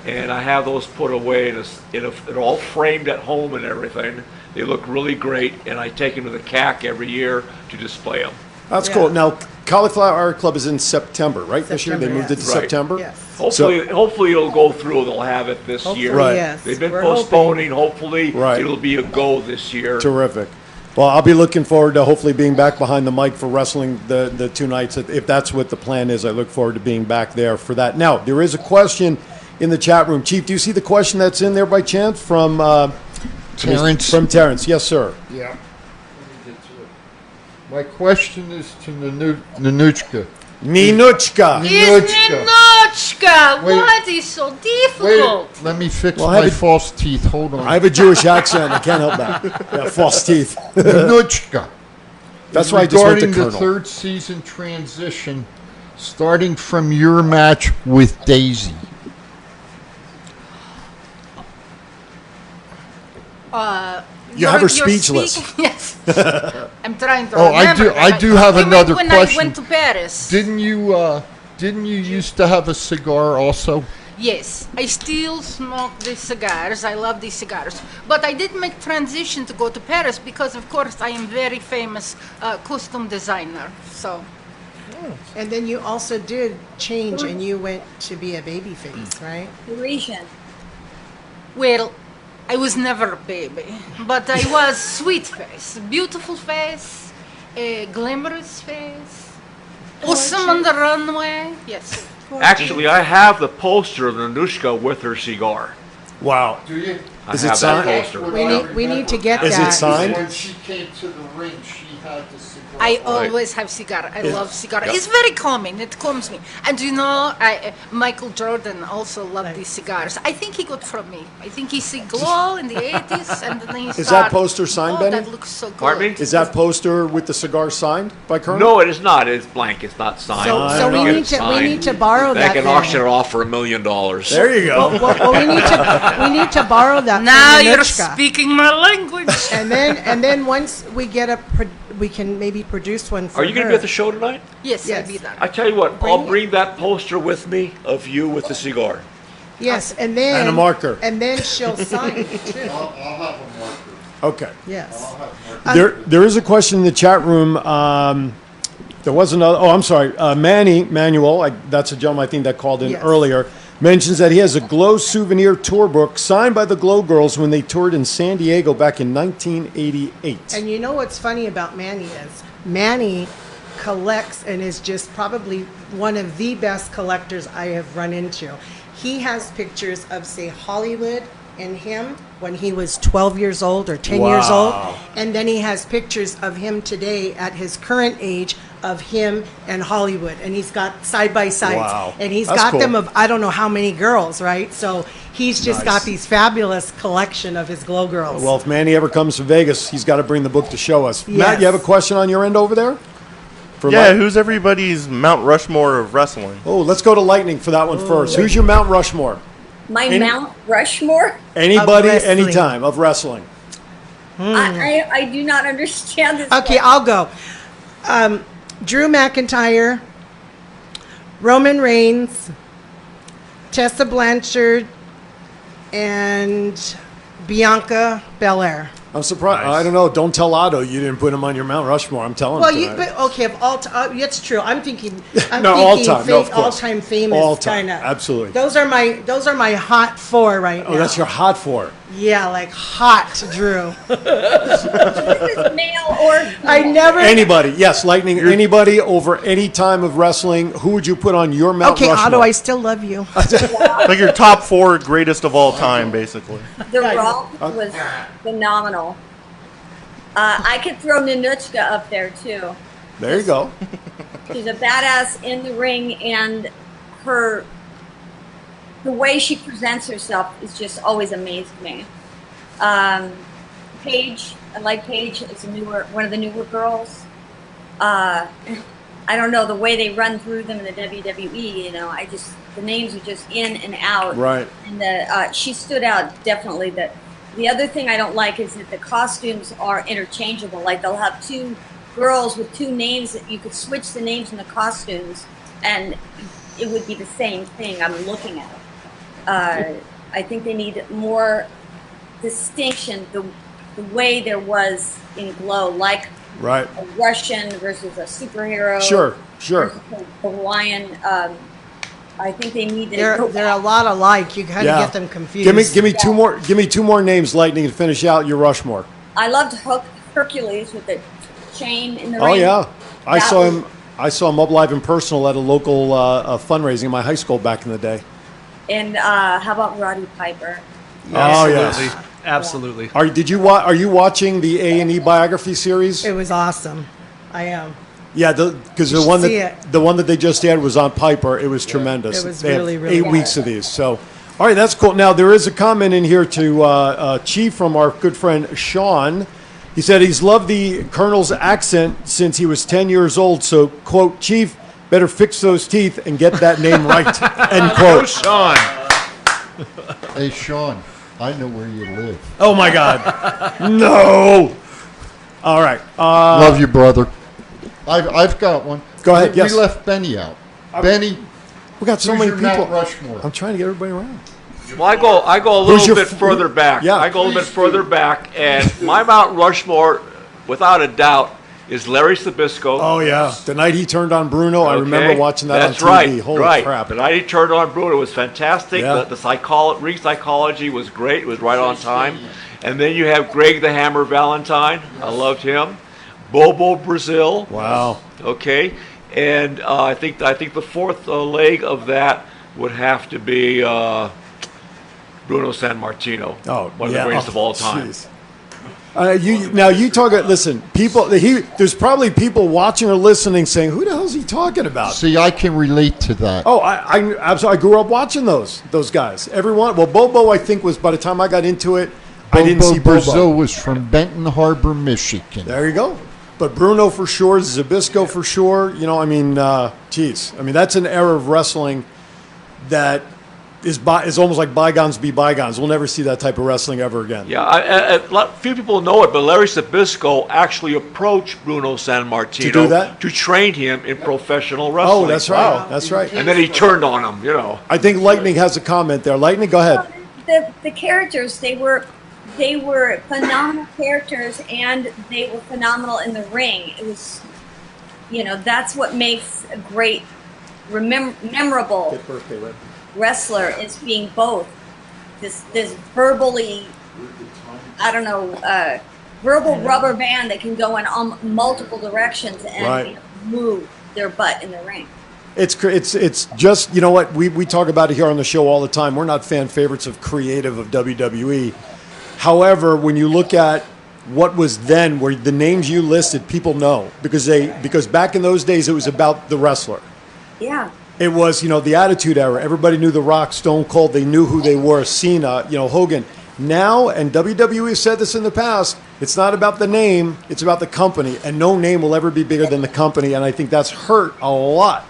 and I have those put away they're all framed at home and everything. They look really great, and I take them to the CAC every year to display them. That's cool. Now, Cauliflower Art Club is in September, right? This year they moved it to September. Yes. Hopefully it'll go through. They'll have it this year. Right. Yes. They've been We're postponing. Hopefully Right. it'll be a go this year. Terrific. Well, I'll be looking forward to hopefully being back behind the mic for wrestling the 2 nights. If that's what the plan is, I look forward to being back there for that. Now, there is a question in the chat room. Chief, do you see the question that's in there by chance from Terrence? From Terrence. Yes, sir. Yeah. My question is to Ninotchka. Ninotchka. Ninotchka! Wait. What is so Wait, difficult? let me fix Well, I my have a- false teeth. Hold on. I have a Jewish accent. I can't help that. Yeah, false teeth. Ninotchka. That's why I just went to Regarding the Colonel. 3rd season transition, starting from your match with Daisy. You have her speechless. Yes. I'm trying to Oh, remember. I do have another when question. I went to Paris. Didn't you used to have a cigar also? Yes, I still smoke these cigars. I love these cigars. But I did make transition to go to Paris because, of course, I am very famous costume designer. So, And then you also did change, and you went to be a baby face, right? Parisian. well, I was never a baby, but I was sweet face, beautiful face, a glamorous face, awesome on the runway. Yes. Actually, I have the poster of Ninotchka with her cigar. Wow. Do you? I Is it have signed? that poster. We need to get Is that. it signed? When she came to the ring, she had the cigar. I always have cigar. I love cigar. It's very calming. It calms me. And you know, Michael Jordan also loved these cigars. I think he got from me. I think he see G.L.O.W in the 80s, and then he Is that started, poster signed, Benny? that looks so good. Pardon me? Is that poster with the cigar signed by Colonel? No, it is not. It's blank. It's not signed. So we Get need it to signed. borrow They that. can then. auction it off for $1 million. There you go. Well, we need to borrow that. Now from you're Ninotchka. speaking my language. And then once we get we can maybe produce one for Are you going to her. be at the show tonight? Yes, Yes. I'll be there. I tell you what, I'll bring that poster with me of you with the cigar. Yes, and then And a marker. and then she'll sign too. I'll have a marker. Okay. Yes. There is a question in the chat room. There was another. Oh, I'm sorry. Manuel, that's a gentleman I think that called in Yes. earlier, mentions that he has a G.L.O.W souvenir tour book signed by the G.L.O.W girls when they toured in San Diego back in 1988. And you know what's funny about Manny is Manny collects and is just probably one of the best collectors I have run into. He has pictures of, say, Hollywood and him when he was 12 years old or 10 years old. And then he has pictures of him today at his current age of him and Hollywood. And he's got side by sides. Wow. And he's That's got cool. them of I don't know how many girls, right? So he's just Nice. got these fabulous collection of his G.L.O.W girls. Well, if Manny ever comes to Vegas, he's got to bring the book to show us. Matt, Yes. you have a question on your end over there? For Yeah, Light- who's everybody's Mount Rushmore of wrestling? Oh, let's go to Lightning for that one first. Who's your Mount Rushmore? My Any- Mount Rushmore? Anybody, wrestling. anytime of wrestling. I do not understand this. Okay, question. I'll go. Drew McIntyre, Roman Reigns, Tessa Blanchard, and Bianca Belair. I'm surprised. I don't know. Don't tell Otto you didn't put him on your Mount Rushmore. I'm telling Well, him. you, tonight. but okay, of all time, that's true. I'm thinking, No, all-time. No, of course. all-time famous, All-time. kind of. Absolutely. Those are my hot four right now. Oh, that's your hot four. Yeah, like hot Drew. This is male or I female? never. Anybody. Yes, Lightning. Anybody over any time of wrestling. Who would you put on your Mount Okay, Rushmore? Otto, I still love you. Like your top 4 greatest of all time, basically. The Rock was phenomenal. I could throw Ninotchka up there too. There you go. She's a badass in the ring, and the way she presents herself is just always amazed me. Paige, I like Paige. It's one of the newer girls. I don't know the way they run through them in the WWE. You know, the names are just in and out. Right. And she stood out definitely. The other thing I don't like is that the costumes are interchangeable. Like they'll have 2 girls with 2 names that you could switch the names in the costumes, and it would be the same thing. I'm looking at it. I think they need more distinction. The way there was in G.L.O.W, like Right. a Russian versus a superhero. Sure. Versus a Hawaiian. I think they need to. They're a lot alike. You kind of get them confused. Give me two more. Give me 2 more names, Lightning, to finish out your Rushmore. I loved Hercules with the chain in the Oh ring. yeah, I That saw was- him. I saw him up live in personal at a local fundraising in my high school back in the day. And how about Roddy Piper? Oh yes. Absolutely. Are you watching the A&E biography series? It was awesome. I am. Yeah, because You the should one see the one that they just aired was on Piper. It was tremendous. It was They have really, really 8 good. weeks of these. So, all right, that's cool. Now there is a comment in here to Chief from our good friend Sean. He said he's loved the Colonel's accent since he was 10 years old. So, quote, Chief, better fix those teeth and get that name right. End quote. Sean. Hey, Sean, I know where you live. Oh my God. No. All right. Love you, brother. I've got one. Go ahead, We yes. left Benny out. Benny, We got so who's many your people. Mount Rushmore? I'm trying to get everybody around. Well, I go a Who's little your bit further back. Yeah. I go a little bit further back, and my Mount Rushmore, without a doubt, is Larry Sabisco. Oh yeah, the night he turned on Bruno, I remember Okay? watching that That's on TV. Right, Holy right. crap! The night he turned on Bruno was fantastic. Yeah. The ring psychology was great. It was right on time. And then you have Greg the Hammer Valentine. I loved him. Bobo Brazil. Wow. Okay. And I think the fourth leg of that would have to be Bruno San Martino. Oh, one of yeah. the greatest Oh, of all time. jeez. You talk. Listen, people. There's probably people watching or listening saying, "Who the hell is he talking about?" See, I can relate to that. Oh, I grew up watching those guys. Everyone. Well, Bobo, I think, was by the time I got into it, I didn't see Bobo. Brazil was from Benton Harbor, Michigan. There you go. But Bruno for sure, Zabisco for sure. Geez. I mean, that's an era of wrestling that is almost like bygones be bygones. We'll never see that type of wrestling ever again. Yeah, few people know it, but Larry Sabisco actually approached Bruno Sammartino To do that? to train him in professional wrestling. Oh, that's right. That's right. And then he turned on him, you know. I think Lightning has a comment there. Lightning, go ahead. The characters, they were phenomenal characters, and they were phenomenal in the ring. It was, that's what makes a great, memorable wrestler, is being both this verbally, verbal rubber band that can go in multiple directions and move their butt in the ring. It's just, you know what, we talk about it here on the show all the time. We're not fan favorites of creative of WWE. However, when you look at what was then, where the names you listed, people know because back in those days it was about the wrestler. Yeah. It was, the Attitude Era. Everybody knew The Rock, Stone Cold. They knew who they were. Cena, Hogan. Now, and WWE has said this in the past, it's not about the name, it's about the company. And no name will ever be bigger than the company. And I think that's hurt a lot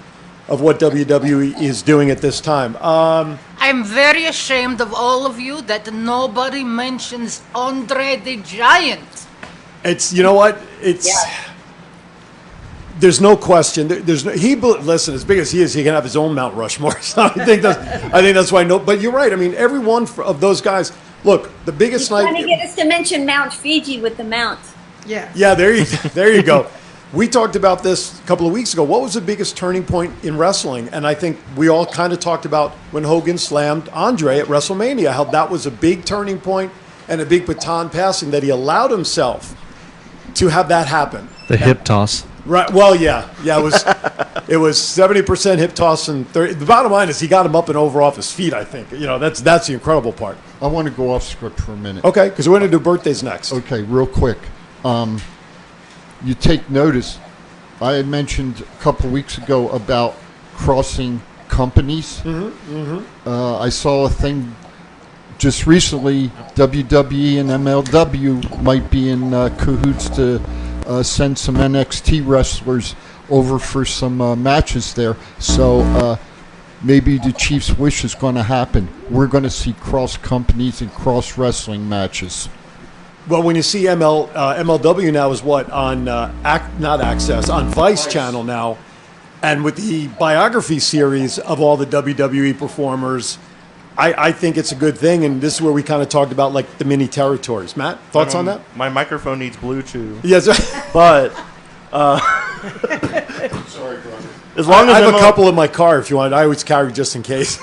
of what WWE is doing at this time. I'm very ashamed of all of you that nobody mentions Andre the Giant. It's, you know what? It's... Yeah. There's no question. Listen, as big as he is, he can have his own Mount Rushmore. So I think that's why. No, but you're right. I mean, every one of those guys. Look, the biggest night. Trying to get us to mention Mount Fiji with the Mount. Yeah. Yeah, there you go. We talked about this a couple of weeks ago. What was the biggest turning point in wrestling? And I think we all kind of talked about when Hogan slammed Andre at WrestleMania, how that was a big turning point and a big baton passing, that he allowed himself to have that happen. The hip toss. Right. Well, yeah. It was 70% hip toss and 30. The bottom line is he got him up and over off his feet. I think that's the incredible part. I want to go off script for a minute. Okay, because we're going to do birthdays next. Okay, real quick. You take notice. I had mentioned a couple weeks ago about crossing companies. I saw a thing just recently. WWE and MLW might be in cahoots to send some NXT wrestlers over for some matches there. So maybe the Chiefs' wish is going to happen. We're going to see cross companies and cross wrestling matches. Well, when you see MLW now is what on not Access, on Vice Channel now, and with the biography series of all the WWE performers, I think it's a good thing. And this is where we kind of talked about like the mini territories. Matt, thoughts on that? My microphone needs Bluetooth. Yes, but sorry, brother. As long as I have a couple in my car if you want. I always carry just in case.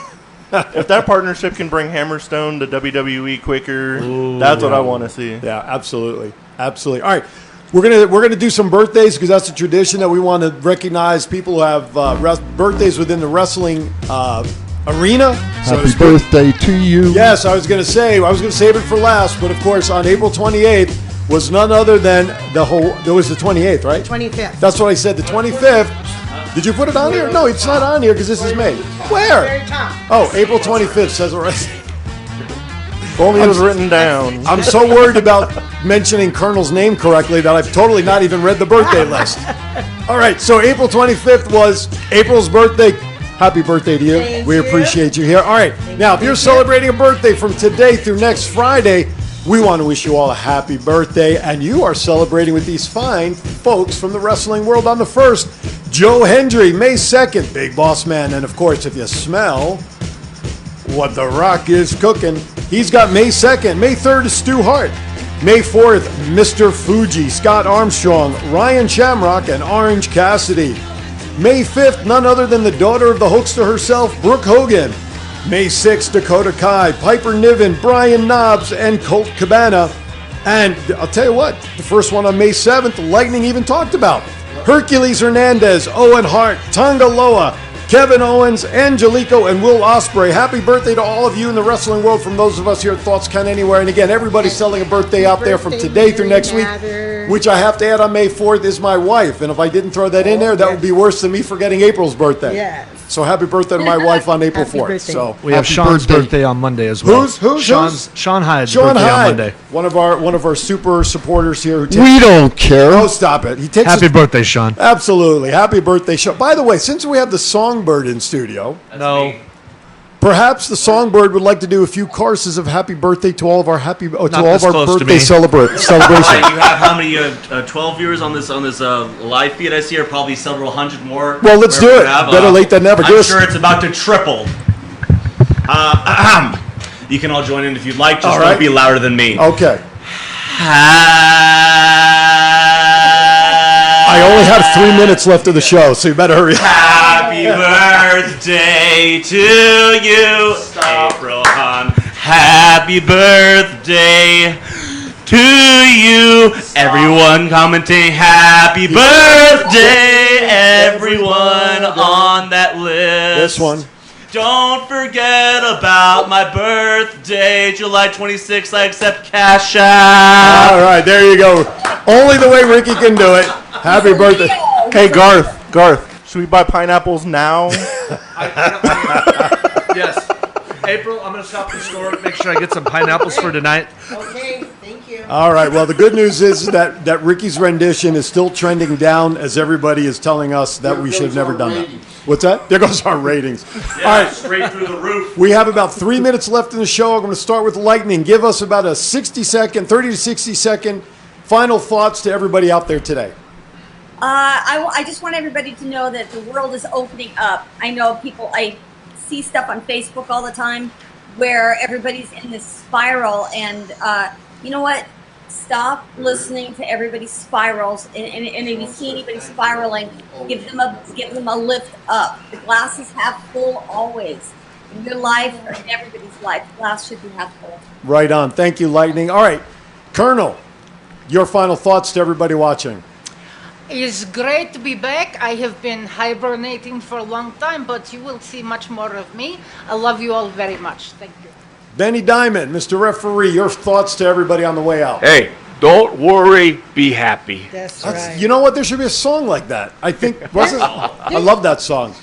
If that partnership can bring Hammerstone to WWE quicker, that's what I want to see. Yeah, absolutely. All right, we're gonna do some birthdays because that's a tradition that we want to recognize people who have birthdays within the wrestling arena. Happy birthday to you. Yes, I was gonna save it for last, but of course on April 28th was none other than there was the 28th, right? 25th. That's what I said. The 25th. Did you put it on here? No, it's not on here because this is May. Where? Very top. Oh, April 25th says it right. If only it was written down. I'm so worried about mentioning Colonel's name correctly that I've totally not even read the birthday list. All right, so April 25th was April's birthday. Happy birthday to you. Thank We you. appreciate you here. All right, now if you're celebrating a birthday from today through next Friday, we want to wish you all a happy birthday. And you are celebrating with these fine folks from the wrestling world on the 1st. Joe Hendry, May 2nd, Big Boss Man. And of course, if you smell what The Rock is cooking, he's got May 2nd. May 3rd is Stu Hart. May 4th, Mr. Fuji, Scott Armstrong, Ryan Shamrock, and Orange Cassidy. May 5th, none other than the daughter of the Hulkster herself, Brooke Hogan. May 6th, Dakota Kai, Piper Niven, Brian Knobs, and Colt Cabana. And I'll tell you what, the first one on May 7th, Lightning even talked about. Hercules Hernandez, Owen Hart, Tonga Loa, Kevin Owens, Angelico, and Will Ospreay. Happy birthday to all of you in the wrestling world from those of us here at Thoughts Count Anywhere. And again, everybody's celebrating a birthday out there from today through next week, which I have to add on May 4th is my wife. And if I didn't throw that in there, that would be worse than me forgetting April's birthday. Yes. So happy birthday to my wife on April Happy 4th. birthday. So We have Happy Sean's birthday. birthday on Monday as well. Who's? Sean Hyde's Sean birthday on Hyde, Monday. one of our super supporters here who takes. We don't care. Oh, stop it! He takes Happy birthday, Sean. Absolutely, happy birthday, Sean. By the way, since we have the Songbird in studio, No. Perhaps the Songbird would like to do a few courses of happy birthday to all of our this close to birthday me. celebrations. You have how many 12 viewers on this live feed I see, or probably several hundred more. Well, let's do it. Better late than never. I'm sure it's about to triple. You can all join in if you'd like. Just don't be louder than me. Okay. I only have 3 minutes left of the show, so you better hurry. Happy birthday to you, April Hahn. Happy birthday to you. Everyone commenting, happy birthday, everyone on that list. This one. Don't forget about my birthday, July 26th. I accept cash out. All right, there you go. Only the way Ricky can do it. Happy birthday. Hey, Garth, should we buy pineapples now? Yes. April, I'm going to stop at the store, make sure I get some pineapples for tonight. Okay, thank you. All right, well, the good news is that Ricky's rendition is still trending down as everybody is telling us that we should have never done that. What's that? There goes our ratings. Yeah, all right. straight through the roof. We have about 3 minutes left in the show. I'm going to start with Lightning. Give us about a 30 to 60 second final thoughts to everybody out there today. I just want everybody to know that the world is opening up. I know I see stuff on Facebook all the time where everybody's in this spiral, and you know what? Stop listening to everybody's spirals, and if you see anybody spiraling, give them a lift up. The glass is half full always. In your life or in everybody's life, the glass should be half full. Right on. Thank you, Lightning. All right, Colonel, your final thoughts to everybody watching. It's great to be back. I have been hibernating for a long time, but you will see much more of me. I love you all very much. Thank you. Benny Diamond, Mr. Referee, your thoughts to everybody on the way out. Hey, don't worry, be happy. That's right. You know what? There should be a song like that. I think. I love that song.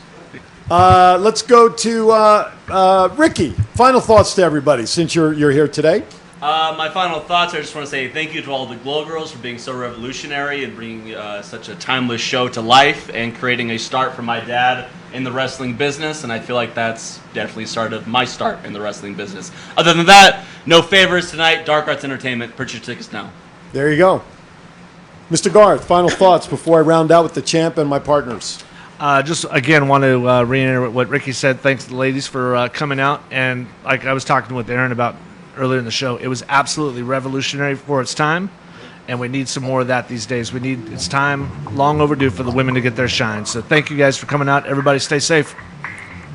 Let's go to Ricky. Final thoughts to everybody since you're here today. My final thoughts, I just want to say thank you to all the G.L.O.W girls for being so revolutionary and bringing such a timeless show to life and creating a start for my dad in the wrestling business, and I feel like that's definitely started my start in the wrestling business. Other than that, no favors tonight, Dark Arts Entertainment, purchase your tickets now. There you go. Mr. Garth, final thoughts before I round out with the champ and my partners. Just again want to reiterate what Ricky said. Thanks to the ladies for coming out, and like I was talking with Aaron about earlier in the show, it was absolutely revolutionary for its time, and we need some more of that these days. It's time, long overdue, for the women to get their shine. So thank you guys for coming out. Everybody stay safe.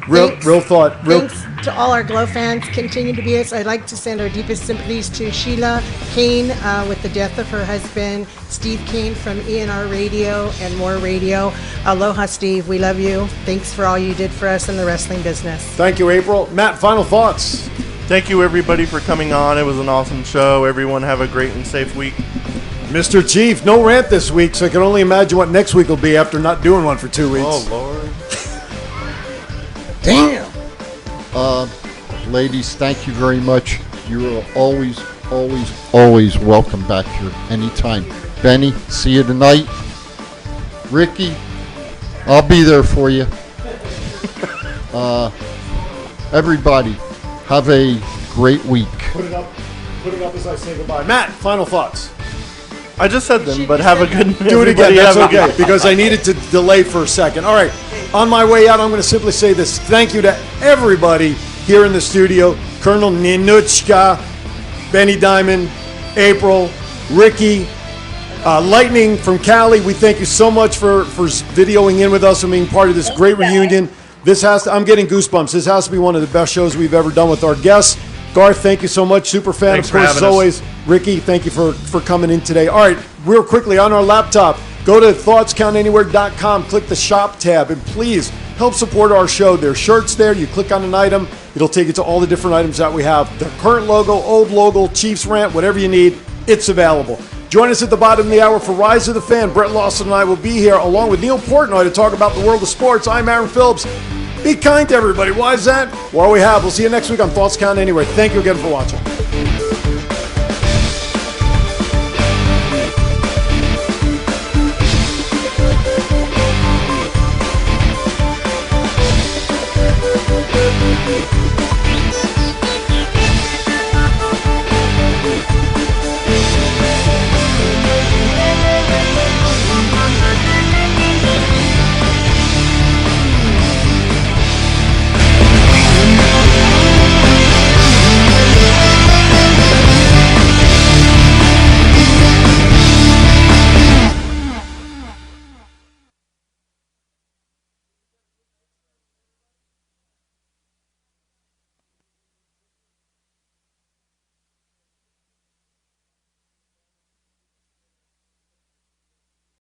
Real thought. Thanks to all our G.L.O.W fans. Continue to be us. I'd like to send our deepest sympathies to Sheila Kane with the death of her husband, Steve Kane from ENR Radio and More Radio. Aloha, Steve. We love you. Thanks for all you did for us in the wrestling business. Thank you, April. Matt, final thoughts. Thank you, everybody, for coming on. It was an awesome show. Everyone have a great and safe week. Mr. Chief, no rant this week, so I can only imagine what next week will be after not doing one for 2 weeks. Oh, Lord. Damn. Ladies, thank you very much. You are always, always, always welcome back here anytime. Benny, see you tonight. Ricky, I'll be there for you. Everybody, have a great week. Put it up as I say goodbye. Matt, final thoughts. I just said them, but have a good Do it again. everybody That's have a okay, because I needed to delay for a second. All right. On my way out, I'm going to simply say this. Thank you to everybody here in the studio. Colonel Ninotchka, Benny Diamond, April, Ricky, Lightning from Cali. We thank you so much for videoing in with us and being part of this great reunion. I'm getting goosebumps. This has to be one of the best shows we've ever done with our guests. Garth, thank you so much. Super fan, Thanks of course, as always. Ricky, thank you for coming in today. All right, real quickly on our laptop, go to thoughtscountanywhere.com, click the shop tab, and please help support our show. There's shirts there. You click on an item, it'll take you to all the different items that we have. The current logo, old logo, Chiefs rant, whatever you need, it's available. Join us at the bottom of the hour for Rise of the Fan. Brett Lawson and I will be here along with Neil Portnoy to talk about the world of sports. I'm Aaron Phillips. Be kind to everybody. Why is that? Well, we have. We'll see you next week on Thoughts Count Anywhere. Thank you again for watching.